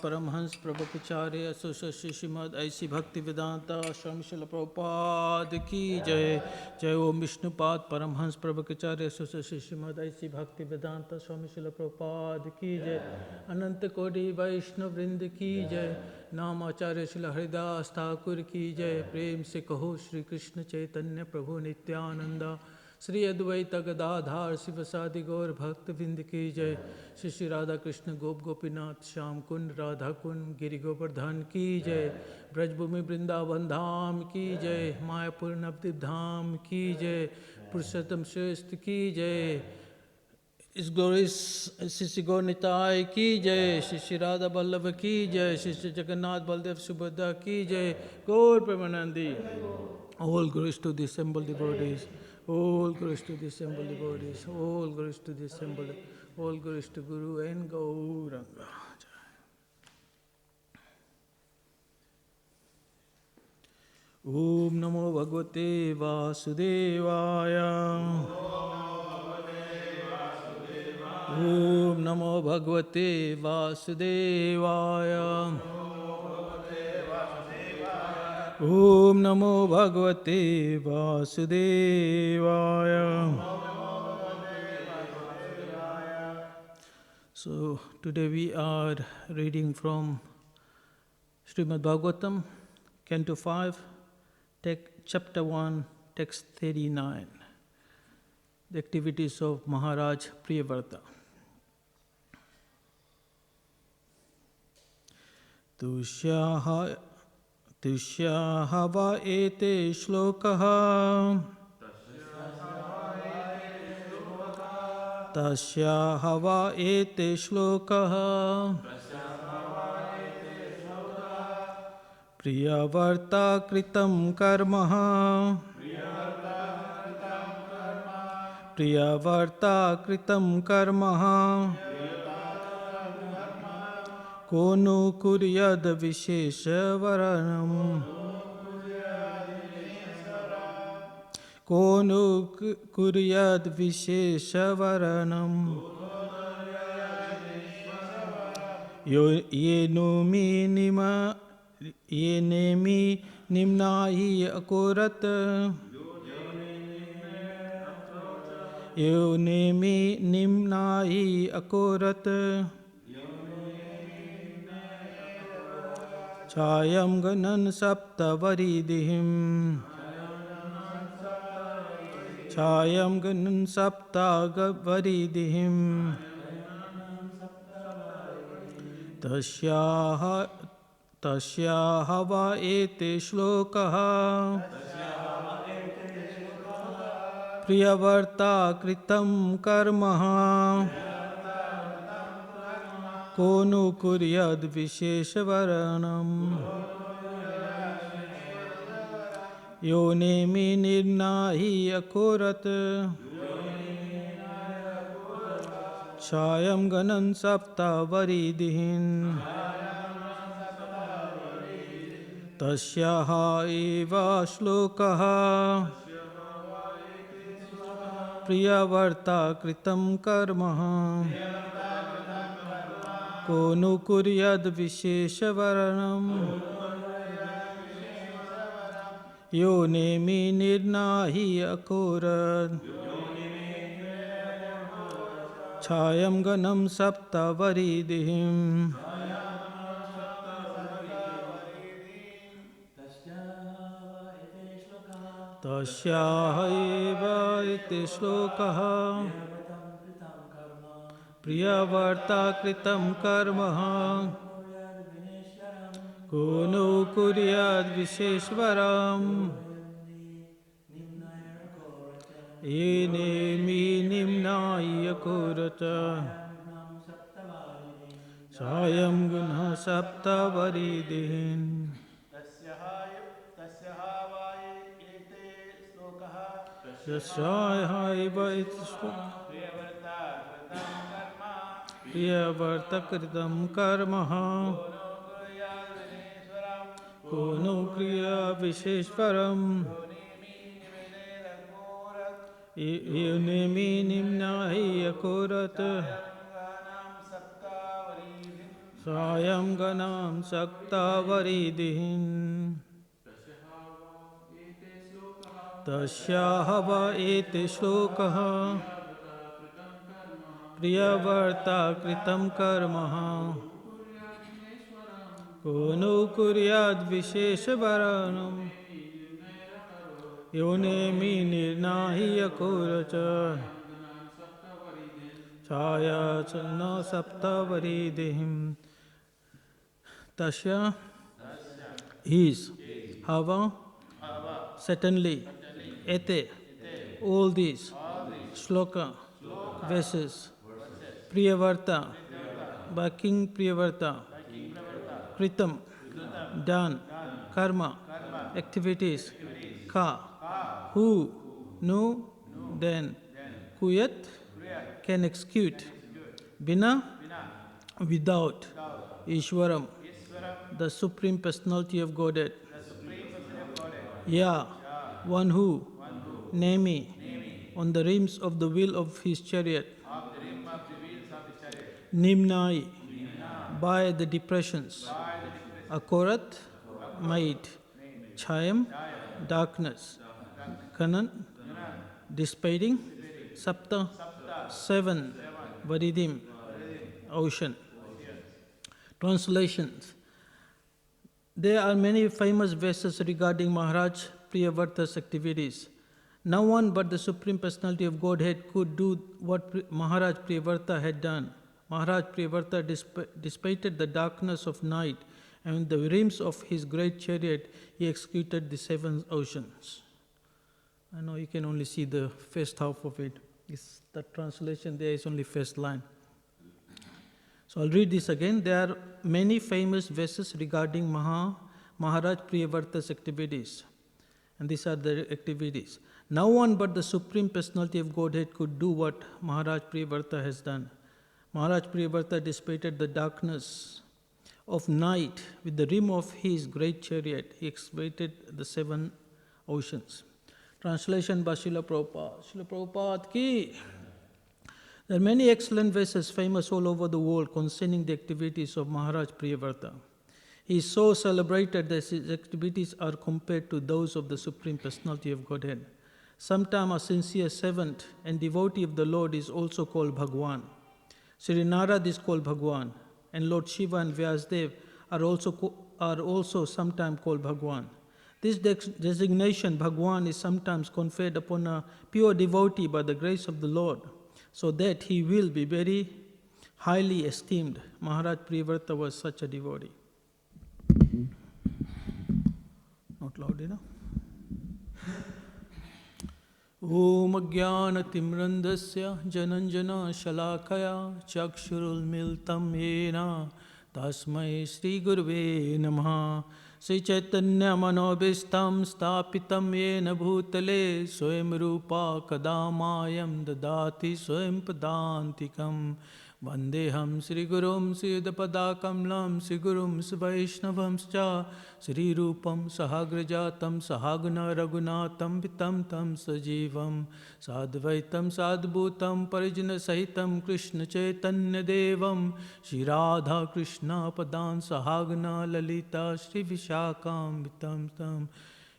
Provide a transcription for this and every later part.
परमहंस प्रभुपाचार्य श्रीमद ऐसी भक्तिवेदांता स्वामी शिला प्रभुपाद की जय। जय ओम विष्णुपाद परमहंस प्रभुपाचार्य श्रीमद ऐसी भक्तिवेदांता स्वामी शिला प्रभुपाद की जय। अनंत कोटि वैष्णव वृंद की जय। नाम आचार्य शिला हरिदास ठाकुर की जय। प्रेम से कहो श्री कृष्ण चैतन्य प्रभु नित्यानंदा श्री अद्वैत गदाधार शिवसादि गौर भक्तविंद की जय। श्री श्री राधा कृष्ण गोप गोपीनाथ श्याम कुंड राधा कुंड गिरि गोवर्धन की जय। ब्रजभूमि वृंदावन धाम की जय। मायापुर नवद्वीप धाम की जय। पुरुषोत्तम श्रेष्ठ की जय। इस ग्लोरियस श्री श्री गौर निताय की जय। श्री श्री राधा वल्लभ की जय। श्री श्री जगन्नाथ बलदेव सुभद्रा की जय। गौर Premanandi. All glories to the assembled devotees. All glories to the assembled devotees. All glories to the assembled. All glories to Guru and Gauranga. Om Namo Bhagavate Vasudevaya. Om Namo Bhagavate Vasudevaya. Om Namo Bhagavate Vasudevaya. So today we are reading from Śrīmad Bhāgavatam, Canto 5, Chapter 1, Text 39. The activities of Maharaj Priyavrata. Tushyaha va ete shlokaha. Tasyaha va ete shlokaha. Priyavarta kritam karmaha. Priyavarta kritam karmaha. Kono kuryad vishesha varanam. Kono kuryad vishesha varanam. Yenemi nimnahi akorat. Yenemi nimnahi akorat. Chayam ganan sapta varidihim. Chayam ganan sapta varidihim. Tasyaha va ete shlokaha. Priyavarta kritam karmaha. Kono kuryad visheshavaranam. Yonemi nirnahi akorat. Chayam ganan sapta varidihin. Tasyaha eva shlokaha. Priyavarta kritam karmaha. Kono kuryad visheshavaranam. Yonemi nirnahi akorat. Chayam ganam sapta varidihim. Tasyaha eva iti shlokaha. Priyavarta kritam karmaha. Kono kuryad visheshvaram. Yenemi nimnahi akorata. Chayam guna sapta varidhin. Tasyaha eva iti shlokaha. Priyavarta kritam karmaha. Kono kriya visheshvaram. Yonemi nimnahi akorat. Chayam ganam sakta varidhin. Tasyaha va ete shlokaha. Priyavarta kritam karmaha. Kono kuryad visheshavaranam. Yonemi nirnahi akuracha. Jaya chana sapta varidihim. Tasya is. Hava certainly. Ete all these. Shloka verses. Priyavarta by King Priyavarta. Kritam done. Karma activities. Ka who no then. Kuyat can execute. Bina without. Ishwaram the Supreme Personality of Godhead. Ya one who. Nemi on the rims of the wheel of his chariot. Nimnai by the depressions. Akorat made. Chayam darkness. Kanan dissipating. Sapta 7. Varidim ocean. Translations. There are many famous verses regarding Maharaj Priyavarta's activities. No one but the Supreme Personality of Godhead could do what Maharaj Priyavarta had done. Maharaj Priyavarta dissipated the darkness of night, and in the rims of his great chariot, he executed the 7 oceans. I know you can only see the first half of it. The translation there is only first line. So I'll read this again. There are many famous verses regarding Maharaj Priyavarta's activities. And these are the activities. No one but the Supreme Personality of Godhead could do what Maharaj Priyavarta has done. Maharaj Priyavarta dissipated the darkness of night with the rim of his great chariot. He excavated the 7 oceans. Translation by Srila Prabhupada. Srila Prabhupada ki. There are many excellent verses famous all over the world concerning the activities of Maharaj Priyavarta. He is so celebrated that his activities are compared to those of the Supreme Personality of Godhead. Sometimes a sincere servant and devotee of the Lord is also called Bhagwan. Sri Narad is called Bhagwan, and Lord Shiva and Vyasdev are also sometimes called Bhagwan. This designation, Bhagwan, is sometimes conferred upon a pure devotee by the grace of the Lord, so that he will be very highly esteemed. Maharaj Priyavarta was such a devotee. Not loud enough. Om Ajnana Timrandasya Jananjana Shalakaya Chakshurul Miltam Yena Tasmai Sri Gurve Namaha Sri Chaitanya Manobhistam Stapitam Yena Bhutale Swayam Rupa Kadamayam Dadati Swayam Padantikam Vandeham Sri Gurum Siddhapada Kamlam Sri Gurum Vaishnavamscha Sri Rupam Sahagrajatam Sahagna Raghunatam Vitam Tam Sajivam Sadvaitam Sadbhutam Parijana Sahitam Krishna Chaitanya Devam Shri Radha Krishna Padan Sahagna Lalita Shri Vishakam Vitam Tam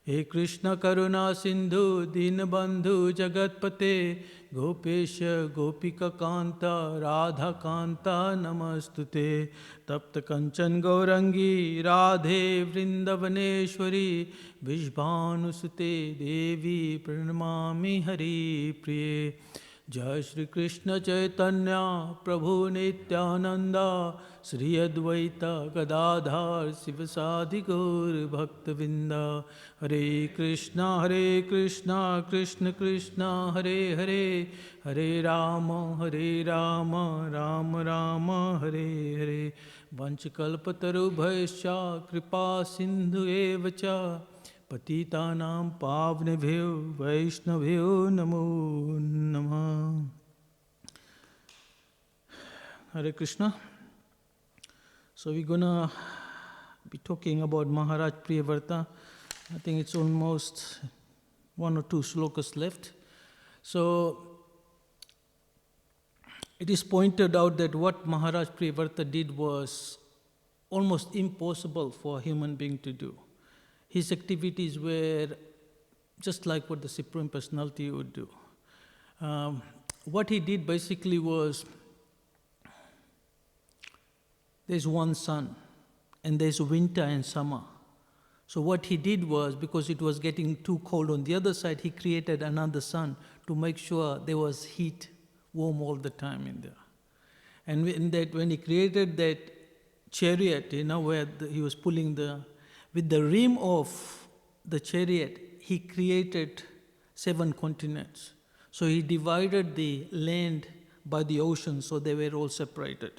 He Krishna Karuna Sindhu Dinabandhu Jagatpate Gopesha Gopika Kanta Radha Kanta Namastute Tapta Kanchan Gaurangi Radhe Vrindavaneshwari Vishbhanusute Devi Pranamami Hari Priye Jai Shri Krishna Chaitanya Prabhu Nityananda Sri Advaita Gadadhar Sivasadi Gaur Bhaktivedanta Hare Krishna Krishna Krishna Hare Hare Hare Rama Rama Rama Hare Hare Vanchakalpatarubhaischa Kripa Sindhu Evacha Patitanam Pavnebhyo Vaishnavyo Namo Namah. Hare Krishna. So we're gonna be talking about Maharaj Priyavarta. I think it's almost 1 or 2 slokas left. So it is pointed out that what Maharaj Priyavarta did was almost impossible for a human being to do. His activities were just like what the Supreme Personality would do. What he did basically was, there's one sun, and there's winter and summer. So what he did was, because it was getting too cold on the other side, he created another sun to make sure there was heat, warm all the time in there. And when he created that chariot, where he was pulling with the rim of the chariot, he created 7 continents. So he divided the land by the ocean, so they were all separated.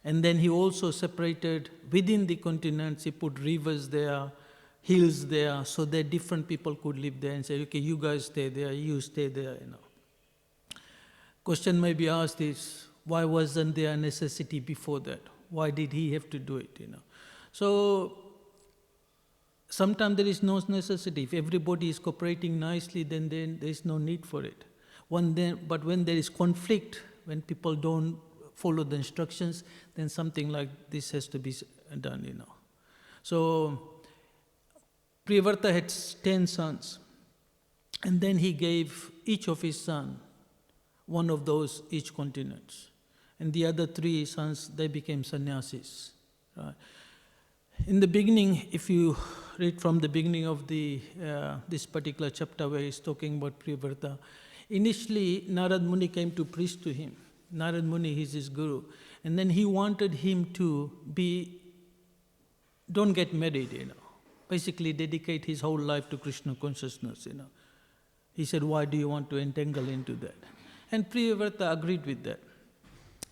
And then he also separated within the continents, he put rivers there, hills there, so that different people could live there and say, okay, you guys stay there, you stay there, Question may be asked is, why wasn't there a necessity before that? Why did he have to do it, So, sometimes there is no necessity. If everybody is cooperating nicely, then there is no need for it. But when there is conflict, when people don't follow the instructions, then something like this has to be done, So, Prabhupada had 10 sons, and then he gave each of his sons one of those each continents. And the other 3 sons, they became sannyasis. Right? In the beginning, if you read from the beginning of this particular chapter where he's talking about Prabhupada, initially Narad Muni came to preach to him. Narad Muni is his guru. And then he wanted him to don't get married, Basically dedicate his whole life to Krishna consciousness, He said, why do you want to entangle into that? And Prabhupada agreed with that,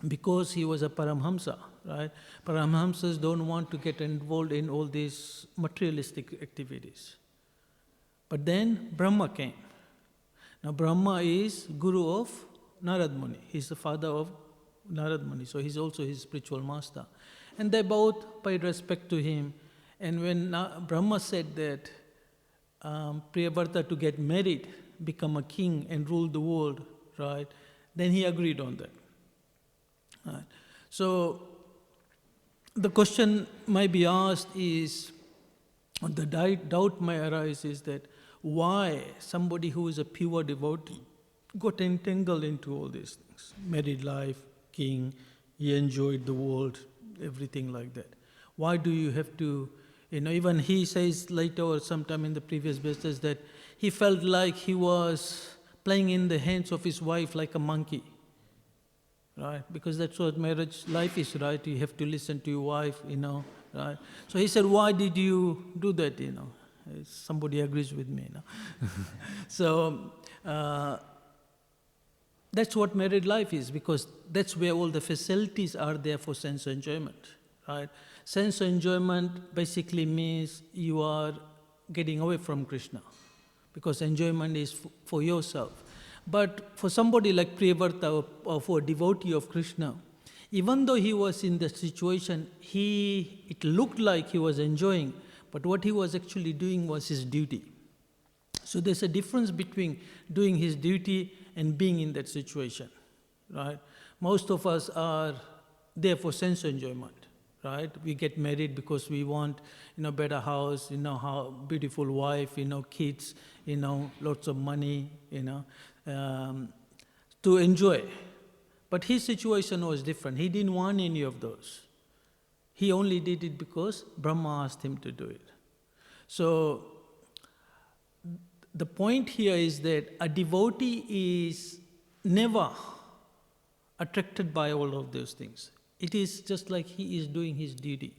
because he was a Paramhamsa, right? Paramhamsas don't want to get involved in all these materialistic activities. But then Brahma came. Now Brahma is guru of Narad Muni. He's the father of Narad Muni, so he's also his spiritual master. And they both paid respect to him. And when Brahma said that Prabhupada to get married, become a king and rule the world, right? Then he agreed on that. Right. So the question might be asked is, or the doubt may arise is that why somebody who is a pure devotee got entangled into all these things? Married life, king, he enjoyed the world, everything like that. Why do you have to, even he says later or sometime in the previous verses that he felt like he was playing in the hands of his wife like a monkey. Right? Because that's what marriage life is, right? You have to listen to your wife, right? So he said, why did you do that, Somebody agrees with me, So, that's what married life is, because that's where all the facilities are there for sense enjoyment, right? Sense enjoyment basically means you are getting away from Krishna, because enjoyment is for yourself. But for somebody like Prabhupada or for a devotee of Krishna, even though he was in the situation, it looked like he was enjoying, but what he was actually doing was his duty. So there's a difference between doing his duty and being in that situation, right? Most of us are there for sense enjoyment, right? We get married because we want, better house, how beautiful wife, kids, lots of money, to enjoy. But his situation was different. He didn't want any of those. He only did it because Brahma asked him to do it. So the point here is that a devotee is never attracted by all of those things. It is just like he is doing his duty,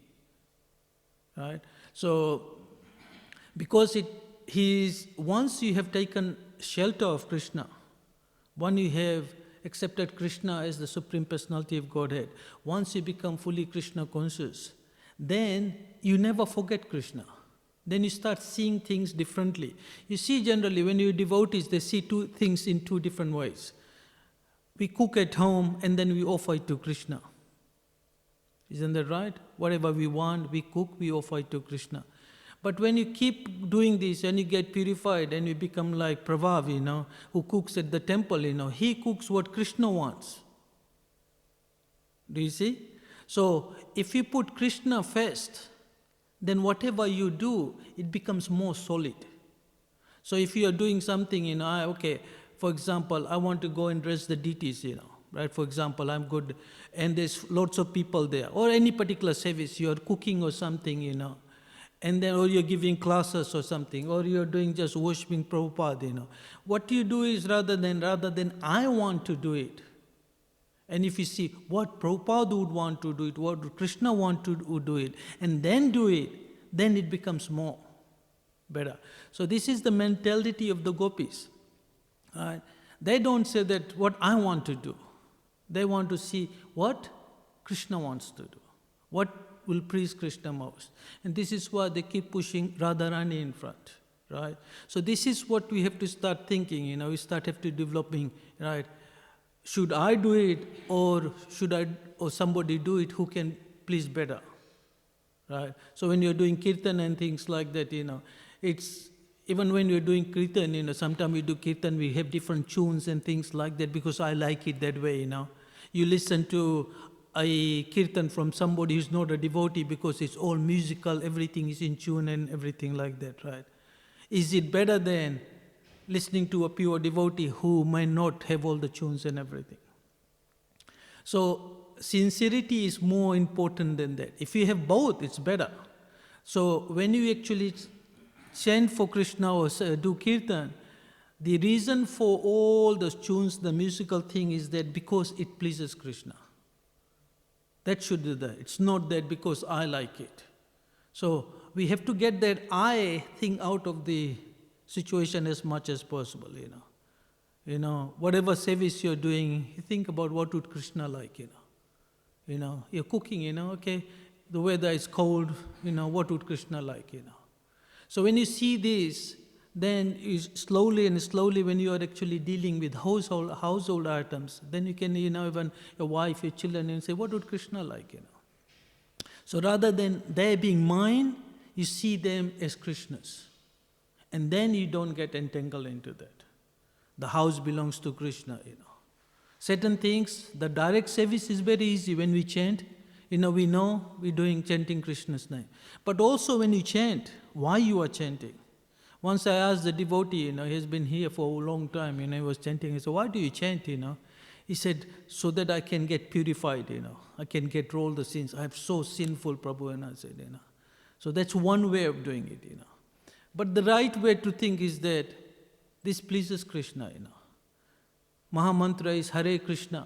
right? So, because once you have taken shelter of Krishna, once you have accepted Krishna as the Supreme Personality of Godhead, once you become fully Krishna conscious, then you never forget Krishna. Then you start seeing things differently. You see, generally, when you're devotees, they see two things in two different ways. We cook at home and then we offer it to Krishna. Isn't that right? Whatever we want, we cook, we offer it to Krishna. But when you keep doing this and you get purified and you become like Prabhupada, who cooks at the temple, he cooks what Krishna wants. Do you see? So, if you put Krishna first, then whatever you do, it becomes more solid. So if you are doing something, for example, I want to go and dress the deities, right? For example, I'm good, and there's lots of people there, or any particular service, you are cooking or something, and then, or you're giving classes or something, or you're doing just worshipping Prabhupada, What you do is rather than I want to do it, and if you see what Prabhupada would want to do it, what Krishna want to do it, and then do it, then it becomes more better. So this is the mentality of the gopis. Right? They don't say that what I want to do. They want to see what Krishna wants to do. What will please Krishna most. And this is why they keep pushing Radharani in front. Right? So this is what we have to start thinking, we have to developing, right? Should I do it, or somebody do it who can please better? Right? So when you're doing kirtan and things like that, it's, even when you're doing kirtan, sometimes we do kirtan, we have different tunes and things like that because I like it that way, You listen to a kirtan from somebody who's not a devotee because it's all musical, everything is in tune and everything like that, right? Is it better than listening to a pure devotee who might not have all the tunes and everything? So sincerity is more important than that. If you have both, it's better. So when you actually chant for Krishna or do kirtan, the reason for all those tunes, the musical thing, is that because it pleases Krishna. That should be there. It's not that because I like it. So we have to get that I thing out of the situation as much as possible, Whatever service you're doing, you think about what would Krishna like, You're cooking, okay, the weather is cold, what would Krishna like, So when you see this, then you slowly when you are actually dealing with household items, then you can, even your wife, your children, and say, what would Krishna like, So rather than they being mine, you see them as Krishna's. And then you don't get entangled into that. The house belongs to Krishna, Certain things, the direct service is very easy when we chant. We know we're chanting Krishna's name. But also when you chant, why you are chanting? Once I asked the devotee, he has been here for a long time, he was chanting. I said, why do you chant, He said, so that I can get purified, I can get all the sins. I'm so sinful, Prabhu. And I said, So that's one way of doing it, But the right way to think is that this pleases Krishna, Mahamantra is Hare Krishna,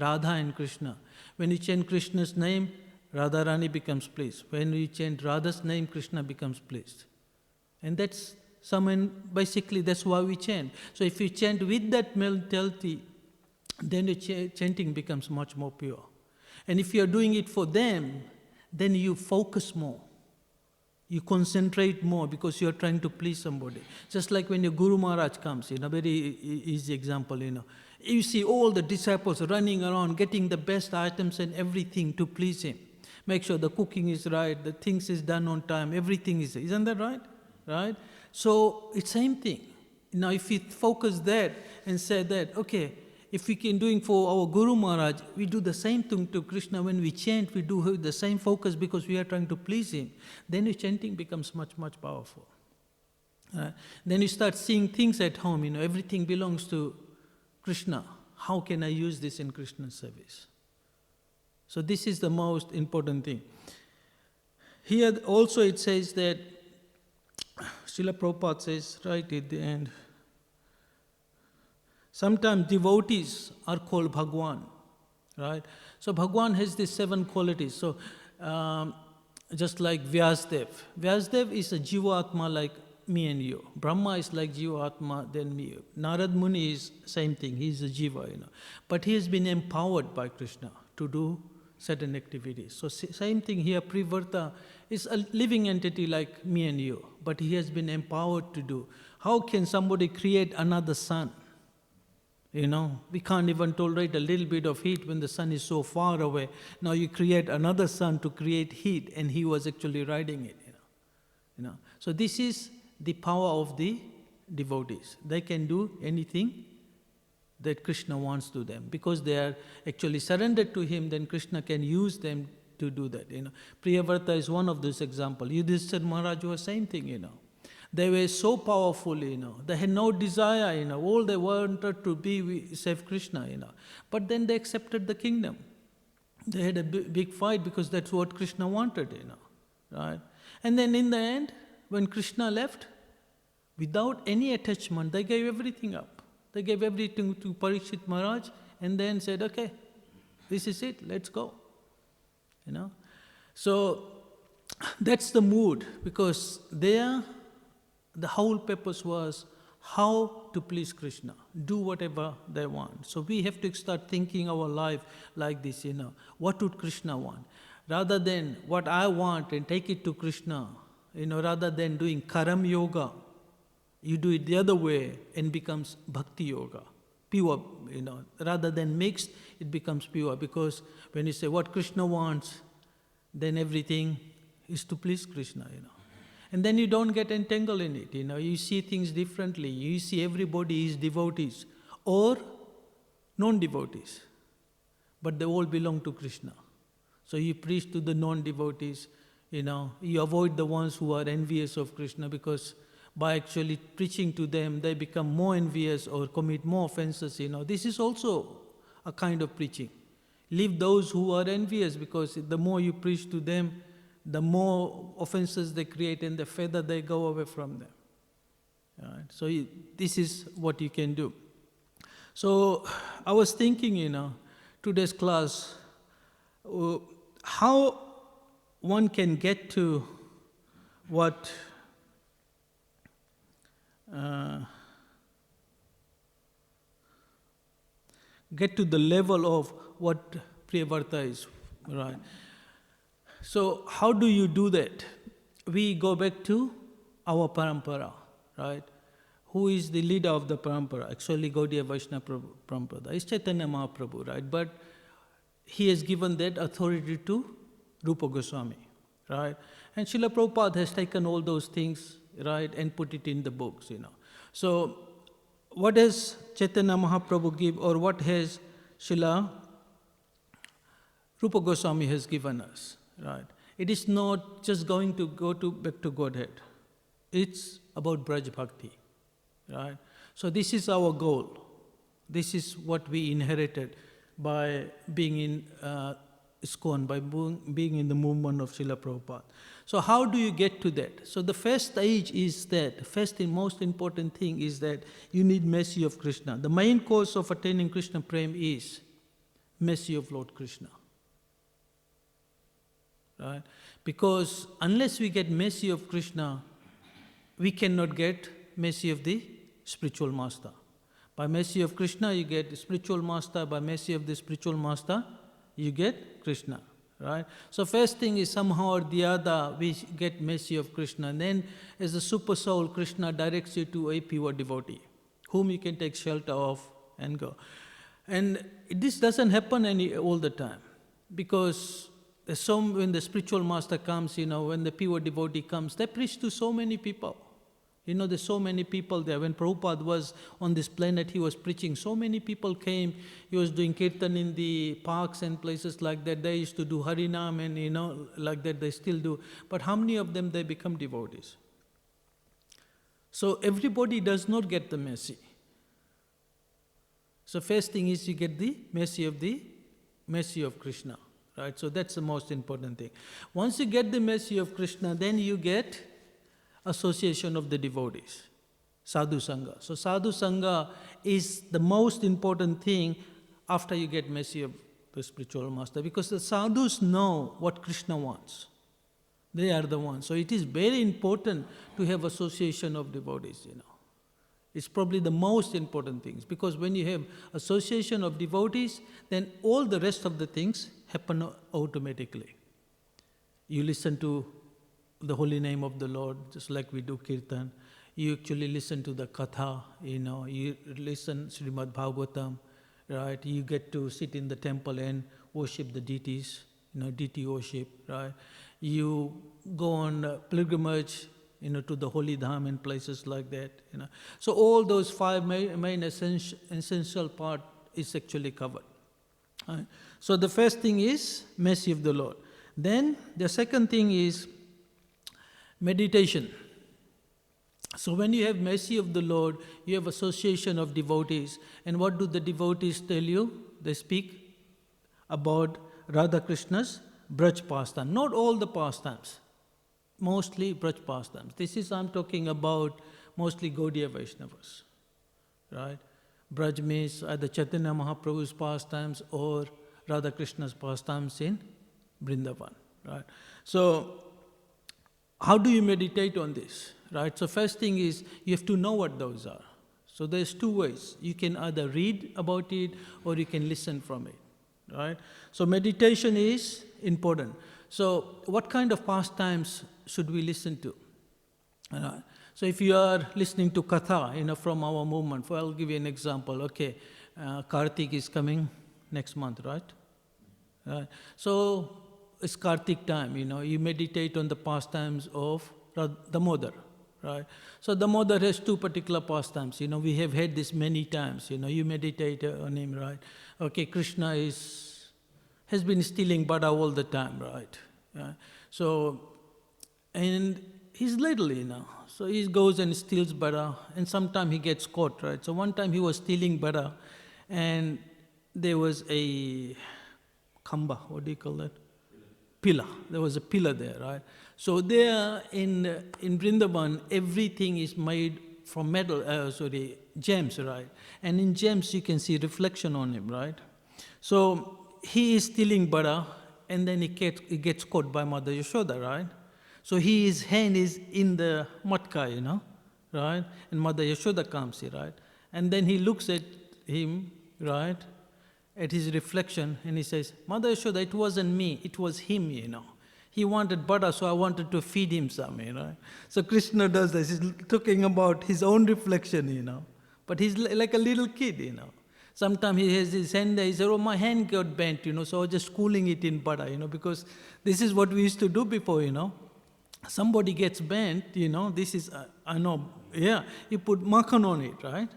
Radha and Krishna. When you chant Krishna's name, Radharani becomes pleased. When you chant Radha's name, Krishna becomes pleased. And that's basically that's why we chant. So if you chant with that mentality, then the chanting becomes much more pure. And if you're doing it for them, then you focus more. You concentrate more because you're trying to please somebody. Just like when your Guru Maharaj comes, very easy example, You see all the disciples running around, getting the best items and everything to please him. Make sure the cooking is right, the things is done on time, everything is, isn't that right? Right? So it's same thing. Now if we focus that and say that, okay, if we can doing for our Guru Maharaj, we do the same thing to Krishna. When we chant, we do the same focus because we are trying to please him. Then your chanting becomes much, much powerful. Then you start seeing things at home, everything belongs to Krishna. How can I use this in Krishna's service? So this is the most important thing. Here also it says that, Srila Prabhupada says right at the end, sometimes devotees are called Bhagwan, right? So Bhagwan has these 7 qualities. So just like Vyasdev. Vyasdev is a Jiva Atma like me and you. Brahma is like Jiva Atma than me. Narad Muni is same thing. He is a Jiva, But he has been empowered by Krishna to do certain activities. So same thing here, Privarta is a living entity like me and you, but he has been empowered to do. How can somebody create another sun? We can't even tolerate a little bit of heat when the sun is so far away. Now you create another sun to create heat, and he was actually riding it, So this is the power of the devotees. They can do anything that Krishna wants to them. Because they are actually surrendered to him, then Krishna can use them to do that. Priyavrata is one of those examples. Yudhishthira Maharaj was same thing, They were so powerful, They had no desire, All they wanted to be save Krishna, But then they accepted the kingdom. They had a big fight because that's what Krishna wanted, right? And then in the end, when Krishna left, without any attachment, they gave everything up. They gave everything to Parikshit Maharaj and then said, okay, this is it, let's go. So that's the mood, because there the whole purpose was how to please Krishna, do whatever they want. So we have to start thinking our life like this, what would Krishna want? Rather than what I want and take it to Krishna, rather than doing karam yoga, you do it the other way and becomes bhakti yoga, pure, rather than mixed, it becomes pure. Because when you say what Krishna wants, then everything is to please Krishna, And then you don't get entangled in it, You see things differently. You see everybody is devotees or non-devotees, but they all belong to Krishna. So you preach to the non-devotees, You avoid the ones who are envious of Krishna, because by actually preaching to them, they become more envious or commit more offenses, This is also a kind of preaching. Leave those who are envious, because the more you preach to them, the more offenses they create and the further they go away from them. Right? So this is what you can do. So I was thinking, today's class, how one can get to what get to the level of what Priyavarta is, right? So how do you do that? We go back to our parampara, right? Who is the leader of the parampara? Actually, Gaudiya Vaishnava Parampara is Chaitanya Mahaprabhu, right? But he has given that authority to Rupa Goswami, right? And Srila Prabhupada has taken all those things, right, and put it in the books, So what does Chaitanya Mahaprabhu give, or what has Srila Rupa Goswami has given us, right? It is not just going to go back to Godhead. It's about Braj Bhakti, right? So this is our goal. This is what we inherited by being in ISKCON, by being in the movement of Srila Prabhupada. So how do you get to that? So the first stage is that, first and most important thing is that you need mercy of Krishna. The main cause of attaining Krishna Prem is mercy of Lord Krishna. Right? Because unless we get mercy of Krishna, we cannot get mercy of the spiritual master. By mercy of Krishna, you get the spiritual master. By mercy of the spiritual master, you get Krishna. Right? So first thing is somehow or the other, we get mercy of Krishna. And then as a super soul, Krishna directs you to a pure devotee, whom you can take shelter of and go. And this doesn't happen all the time. Because when the spiritual master comes, when the pure devotee comes, they preach to so many people. There's so many people there. When Prabhupada was on this planet, he was preaching. So many people came. He was doing kirtan in the parks and places like that. They used to do Harinam and, like that they still do. But how many of them, they become devotees? So everybody does not get the mercy. So first thing is you get the mercy of Krishna. Right? So that's the most important thing. Once you get the mercy of Krishna, then you get association of the devotees, sadhu sangha. So sadhu sangha is the most important thing after you get mercy of the spiritual master, because the sadhus know what Krishna wants. They are the ones. So it is very important to have association of devotees, It's probably the most important things, because when you have association of devotees, then all the rest of the things happen automatically. You listen to the holy name of the Lord, just like we do kirtan. You actually listen to the katha, you listen Śrīmad Bhāgavatam, right? You get to sit in the temple and worship the deities, deity worship, right? You go on pilgrimage, to the holy dham and places like that, So all those five main essential part is actually covered. Right? So the first thing is mercy of the Lord. Then the second thing is meditation. So when you have mercy of the Lord, you have association of devotees. And what do the devotees tell you? They speak about Radha Krishna's Braj pastime. Not all the pastimes. mostly Braj pastimes. This is, I'm talking about mostly Gaudiya Vaishnavas, right? Braj means either Chaitanya Mahaprabhu's pastimes or Radha Krishna's pastimes in Vrindavan, right? So, how do you meditate on this, right? So first thing is, you have to know what those are. So there's two ways. You can either read about it or you can listen from it, right? So meditation is important. So what kind of pastimes should we listen to? Right? So if you are listening to Katha, from our movement, I'll give you an example. Okay, Kartik is coming next month, right? Right. So it's Kartik time, you meditate on the pastimes of Damodar, right? So Damodar has two particular pastimes, we have had this many times, you meditate on him, right? Okay, Krishna has been stealing butter all the time, right? So, and he's little, so he goes and steals butter, and sometimes he gets caught, right? So one time he was stealing butter, and there was a khamba, what do you call that? Pillar. There was a pillar there, right? So there in Vrindavan, everything is made from metal, gems, right? And in gems, you can see reflection on him, right? So he is stealing butter, and then he gets caught by Mother Yashoda, right? So his hand is in the matka, right? And Mother Yashoda comes here, right? And then he looks at him, right? At his reflection, and he says, Mother Yashoda, it wasn't me, it was him, He wanted butter, so I wanted to feed him some, So Krishna does this, he's talking about his own reflection, But he's like a little kid, Sometimes he has his hand there, he said, oh, my hand got bent, so I was just cooling it in butter, because this is what we used to do before, Somebody gets bent, this is, I know, you put makhan on it, right?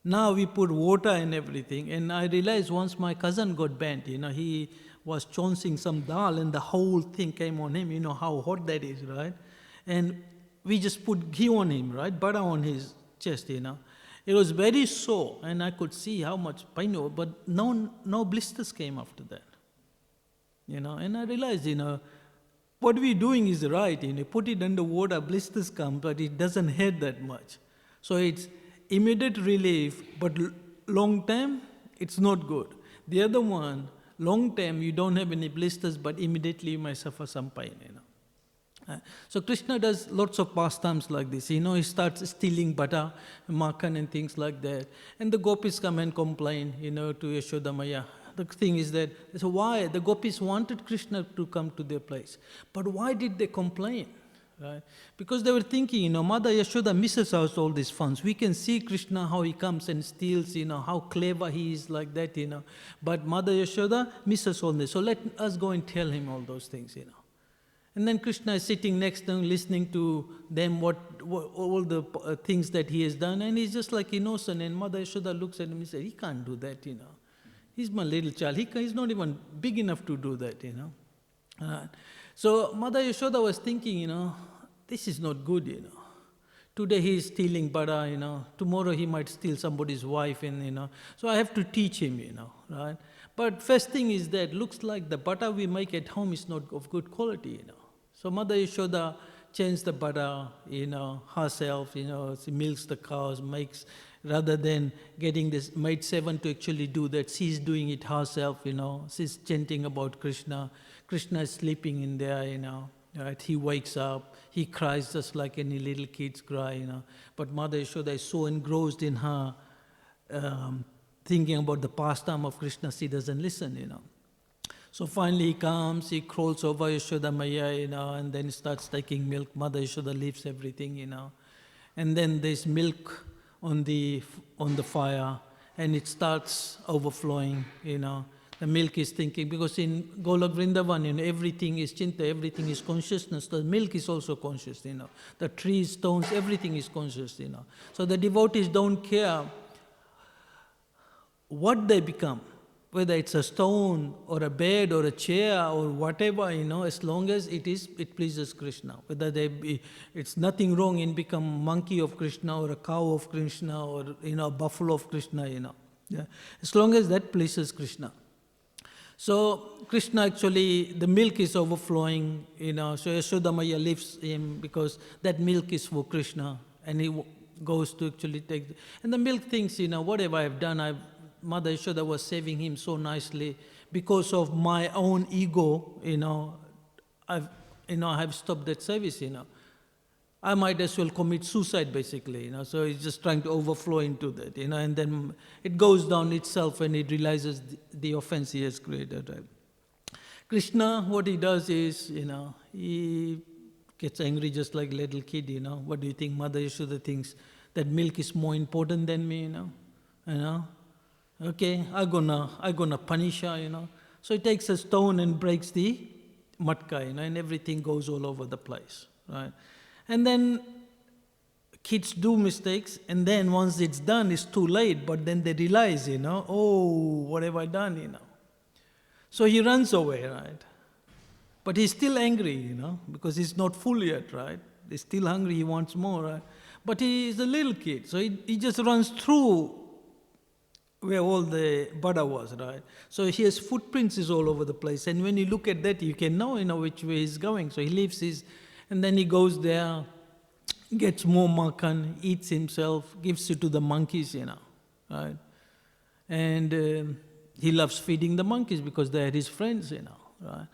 Now we put water and everything, and I realized once my cousin got bent, he was chancing some dal and the whole thing came on him, how hot that is, right? And we just put ghee on him, right? Butter on his chest, It was very sore, and I could see how much pain, but no blisters came after that, And I realized, what we're doing is right, put it under water, blisters come, but it doesn't hurt that much. So it's immediate relief, but long term, it's not good. The other one, long term, you don't have any blisters, but immediately you might suffer some pain, So Krishna does lots of pastimes like this. He starts stealing butter, makhan and things like that. And the gopis come and complain, to Yashoda Maya. The thing is that, so why? The gopis wanted Krishna to come to their place. But why did they complain? Right? Because they were thinking, Mother Yashoda misses out all these funds. We can see Krishna, how he comes and steals, how clever he is like that, But Mother Yashoda misses all this. So let us go and tell him all those things, And then Krishna is sitting next to him, listening to them, what all the things that he has done. And he's just like innocent. And Mother Yashoda looks at him and says, he can't do that, He's my little child. He's not even big enough to do that, So Mother Yashoda was thinking, this is not good, Today he is stealing butter, Tomorrow he might steal somebody's wife, and so I have to teach him, right? But first thing is that looks like the butter we make at home is not of good quality, So Mother Yashoda changed the butter, herself, she milks the cows, makes, rather than getting this maid servant to actually do that, she's doing it herself, she's chanting about Krishna. Krishna is sleeping in there, right? He wakes up, he cries just like any little kids cry, But Mother Yashoda is so engrossed in her thinking about the pastime of Krishna, she doesn't listen, So finally he comes, he crawls over Yashoda Maya, and then starts taking milk. Mother Yashoda leaves everything, And then there's milk on the fire, and it starts overflowing, The milk is thinking, because in Golok Vrindavan, everything is chinta, everything is consciousness. The milk is also conscious, The trees, stones, everything is conscious, So the devotees don't care what they become, whether it's a stone or a bed or a chair or whatever, as long as it pleases Krishna. Whether it's nothing wrong in become a monkey of Krishna or a cow of Krishna or, a buffalo of Krishna, Yeah. As long as that pleases Krishna. So Krishna actually, the milk is overflowing, so Yashoda Maya leaves him because that milk is for Krishna, and he goes to actually take, and the milk thinks, whatever I've done, Mother Yashoda was saving him so nicely. Because of my own ego, I've stopped that service, I might as well commit suicide, basically, so he's just trying to overflow into that, and then it goes down itself when it realizes the offense he has created, right? Krishna, what he does is, he gets angry just like little kid, what do you think? Mother Yashoda thinks that milk is more important than me, okay, I'm gonna punish her, So he takes a stone and breaks the matka, and everything goes all over the place, right? And then kids do mistakes, and then once it's done, it's too late, but then they realize, oh, what have I done, So he runs away, right? But he's still angry, because he's not full yet, right? He's still hungry, he wants more, right? But he is a little kid, so he just runs through where all the Buddha was, right? So he has footprints is all over the place, and when you look at that, you can know, which way he's going. So he leaves and then he goes there, gets more makan, eats himself, gives it to the monkeys, right? And he loves feeding the monkeys because they are his friends, right?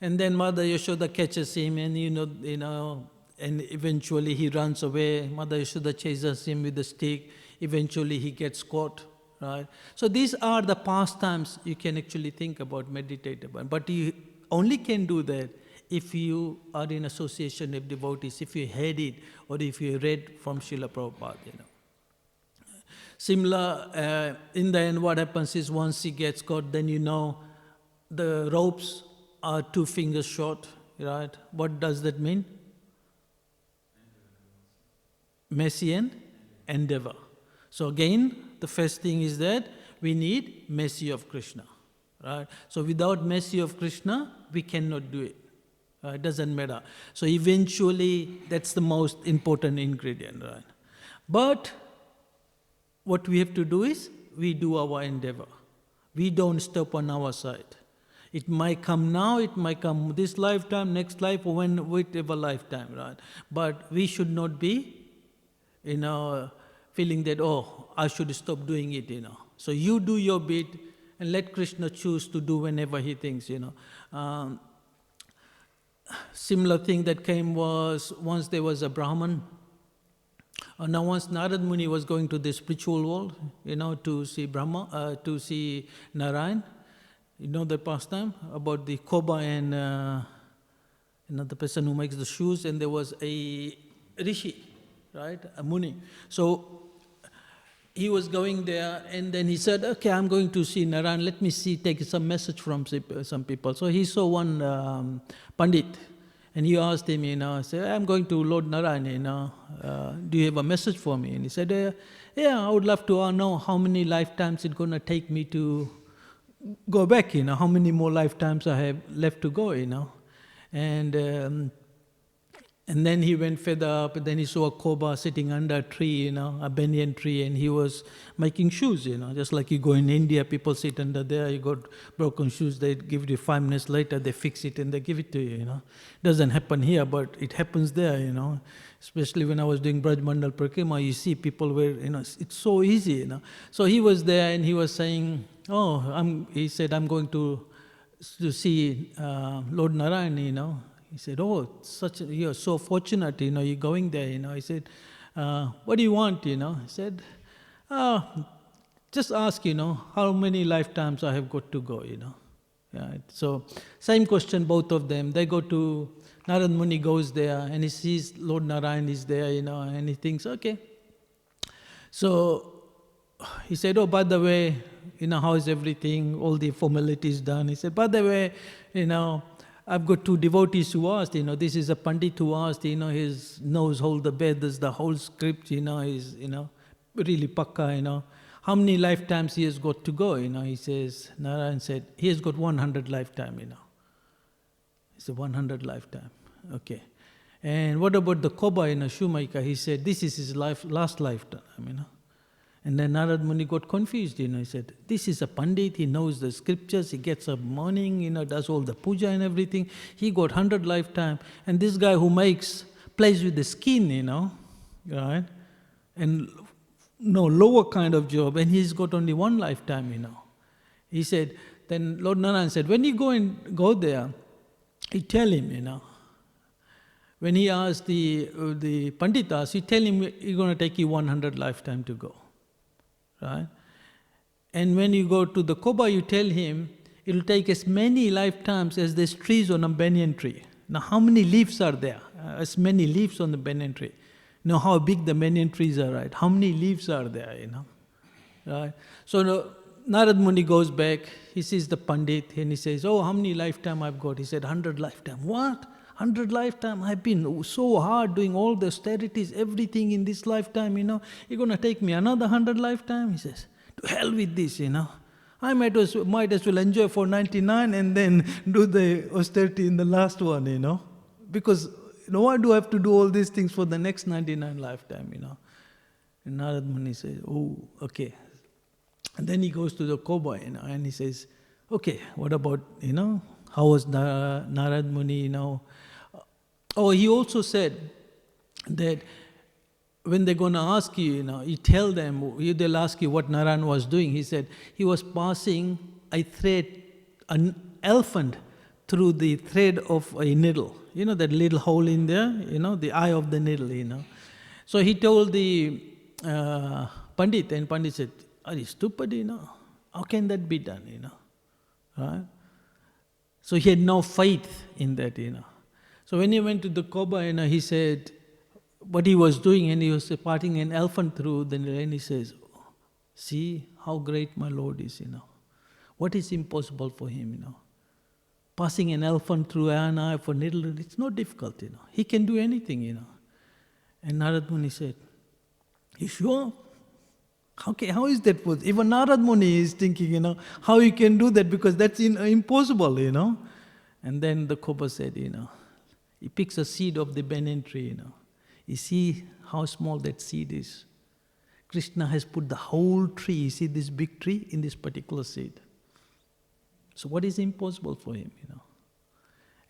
And then Mother Yashoda catches him, and and eventually he runs away. Mother Yashoda chases him with a stick. Eventually he gets caught, right? So these are the pastimes you can actually think about, meditate about. But you only can do that if you are in association with devotees, if you heard it, or if you read from Srila Prabhupada, Similar, in the end, what happens is once he gets caught, then the ropes are 2 fingers short, right? What does that mean? Mercy and endeavor. So again, the first thing is that we need mercy of Krishna, right? So without mercy of Krishna, we cannot do it. It doesn't matter. So eventually, that's the most important ingredient, right? But what we have to do is, we do our endeavor. We don't stop on our side. It might come now, it might come this lifetime, next life, or whatever lifetime, right? But we should not be, feeling that, oh, I should stop doing it, So you do your bit and let Krishna choose to do whenever he thinks, Similar thing that came was, once there was a Brahman. Now once Narad Muni was going to the spiritual world, to see to see Narayan. The pastime about the Koba and the person who makes the shoes, and there was a rishi, right, a Muni. So he was going there, and then he said, okay, I'm going to see Narayan, let me take some message from some people. So he saw one Pandit, and he asked him, said, I'm going to Lord Narayan, do you have a message for me? And he said, yeah, I would love to know how many lifetimes it's going to take me to go back, how many more lifetimes I have left to go, And then he went further up, and then he saw a Koba sitting under a tree, a banyan tree, and he was making shoes, just like you go in India, people sit under there, you got broken shoes, they give you 5 minutes later, they fix it and they give it to you, It doesn't happen here, but it happens there, Especially when I was doing Braj Mandal Prakrima, you see people where, it's so easy, So he was there and he was saying, he said, I'm going to see Lord Narayan, He said, oh, you're so fortunate, you're going there, He said, what do you want, He said, just ask, how many lifetimes I have got to go, Yeah, so, same question, both of them. They go to, Narad Muni goes there and he sees Lord Narayan is there, and he thinks, okay. So, he said, oh, by the way, how is everything? All the formalities done. He said, by the way, I've got 2 devotees who asked, this is a Pandit who asked, he knows all the Vedas, the whole script, he's, really pakka, How many lifetimes he has got to go, He says, Narayan said, he has got 100 lifetime, He said, 100 lifetime, okay. And what about the Koba, Shumaika? He said, this is his last lifetime, And then Narad Muni got confused, he said, this is a Pandit, he knows the scriptures, he gets up morning, does all the puja and everything. He got 100 lifetime. And this guy who plays with the skin, right? And lower kind of job, and he's got only 1 lifetime, He said, then Lord Narayan said, when you go there, you tell him, when he asked the Panditas, you tell him it's going to take you 100 lifetime to go. Right? And when you go to the Koba, you tell him it will take as many lifetimes as there's trees on a banyan tree. Now, how many leaves are there? As many leaves on the banyan tree. How big the banyan trees are, right? How many leaves are there, Right? So Narad Muni goes back, he sees the Pandit, and he says, oh, how many lifetime I've got? He said, 100 lifetime. What? 100 lifetime? I've been so hard doing all the austerities, everything in this lifetime, You're going to take me another 100 lifetime? He says, to hell with this, I might as well enjoy for 99 and then do the austerity in the last one, Because, why do I have to do all these things for the next 99 lifetime, And Narad Muni says, oh, okay. And then he goes to the Koba, and he says, okay, what about, how was Narad Muni, Oh, he also said that when they're going to ask you, you tell them, they'll ask you what Narayan was doing. He said he was passing an elephant through the thread of a needle. That little hole in there, the eye of the needle, So he told the Pandit, and Pandit said, are you stupid, How can that be done, Right? So he had no faith in that, So when he went to the Koba, he said what he was doing, and he was parting an elephant through the needle, and he says, see how great my Lord is, What is impossible for him, Passing an elephant through an eye for needle, it's not difficult, He can do anything, And Narad Muni said, you sure? Okay, how is that possible? Even Narad Muni is thinking, how you can do that, because that's impossible, And then the Koba said, he picks a seed of the banyan tree, You see how small that seed is. Krishna has put the whole tree, you see this big tree, in this particular seed. So what is impossible for him,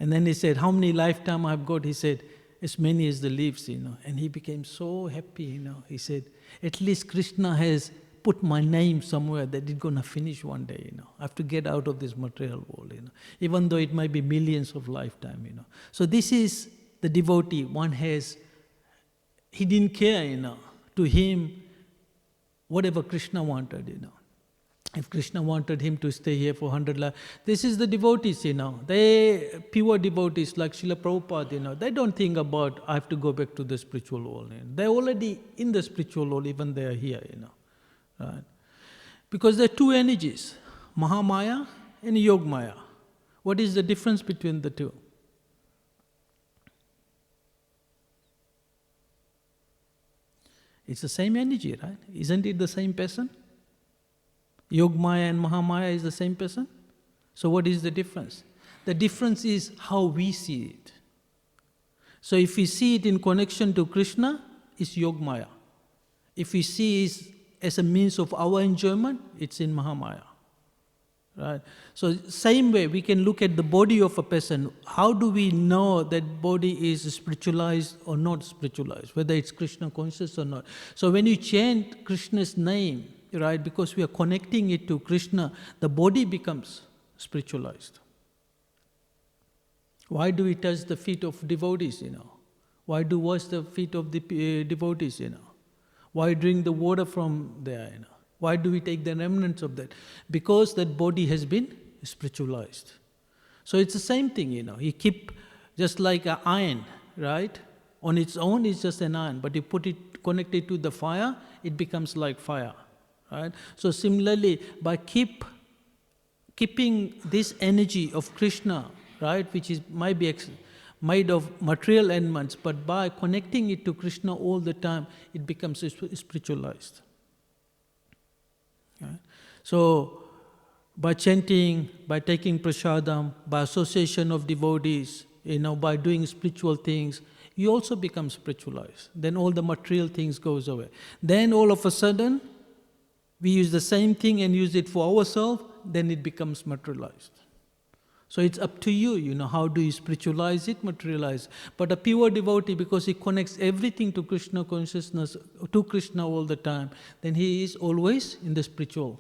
And then he said, how many lifetime I've got? He said, as many as the leaves, And he became so happy, He said, at least Krishna has put my name somewhere that it's going to finish one day, I have to get out of this material world, Even though it might be millions of lifetime, So this is the devotee. He didn't care, To him, whatever Krishna wanted, If Krishna wanted him to stay here for 100 lives, this is the devotees, They pure devotees like Srila Prabhupada, They don't think about, I have to go back to the spiritual world. They're already in the spiritual world, even they are here, Right? Because there are 2 energies, Mahamaya and Yogmaya. What is the difference between the 2? It's the same energy, right? Isn't it the same person? Yogmaya and Mahamaya is the same person? So what is the difference? The difference is how we see it. So if we see it in connection to Krishna, it's Yogmaya. If we see it as a means of our enjoyment, it's in Mahamaya. Right? So same way, we can look at the body of a person. How do we know that body is spiritualized or not spiritualized, whether it's Krishna conscious or not? So when you chant Krishna's name, right, because we are connecting it to Krishna, the body becomes spiritualized. Why do we touch the feet of devotees, Why do we wash the feet of the devotees, Why drink the water from there, Why do we take the remnants of that? Because that body has been spiritualized. So it's the same thing, You keep, just like an iron, right? On its own, it's just an iron. But you connect it to the fire, it becomes like fire, right? So similarly, by keeping this energy of Krishna, right, which might be made of material elements, but by connecting it to Krishna all the time, it becomes spiritualized. Right? So, by chanting, by taking prasadam, by association of devotees, by doing spiritual things, you also become spiritualized. Then all the material things goes away. Then all of a sudden, we use the same thing and use it for ourselves, then it becomes materialized. So it's up to you, how do you spiritualize it, materialize. But a pure devotee, because he connects everything to Krishna consciousness, to Krishna all the time, then he is always in the spiritual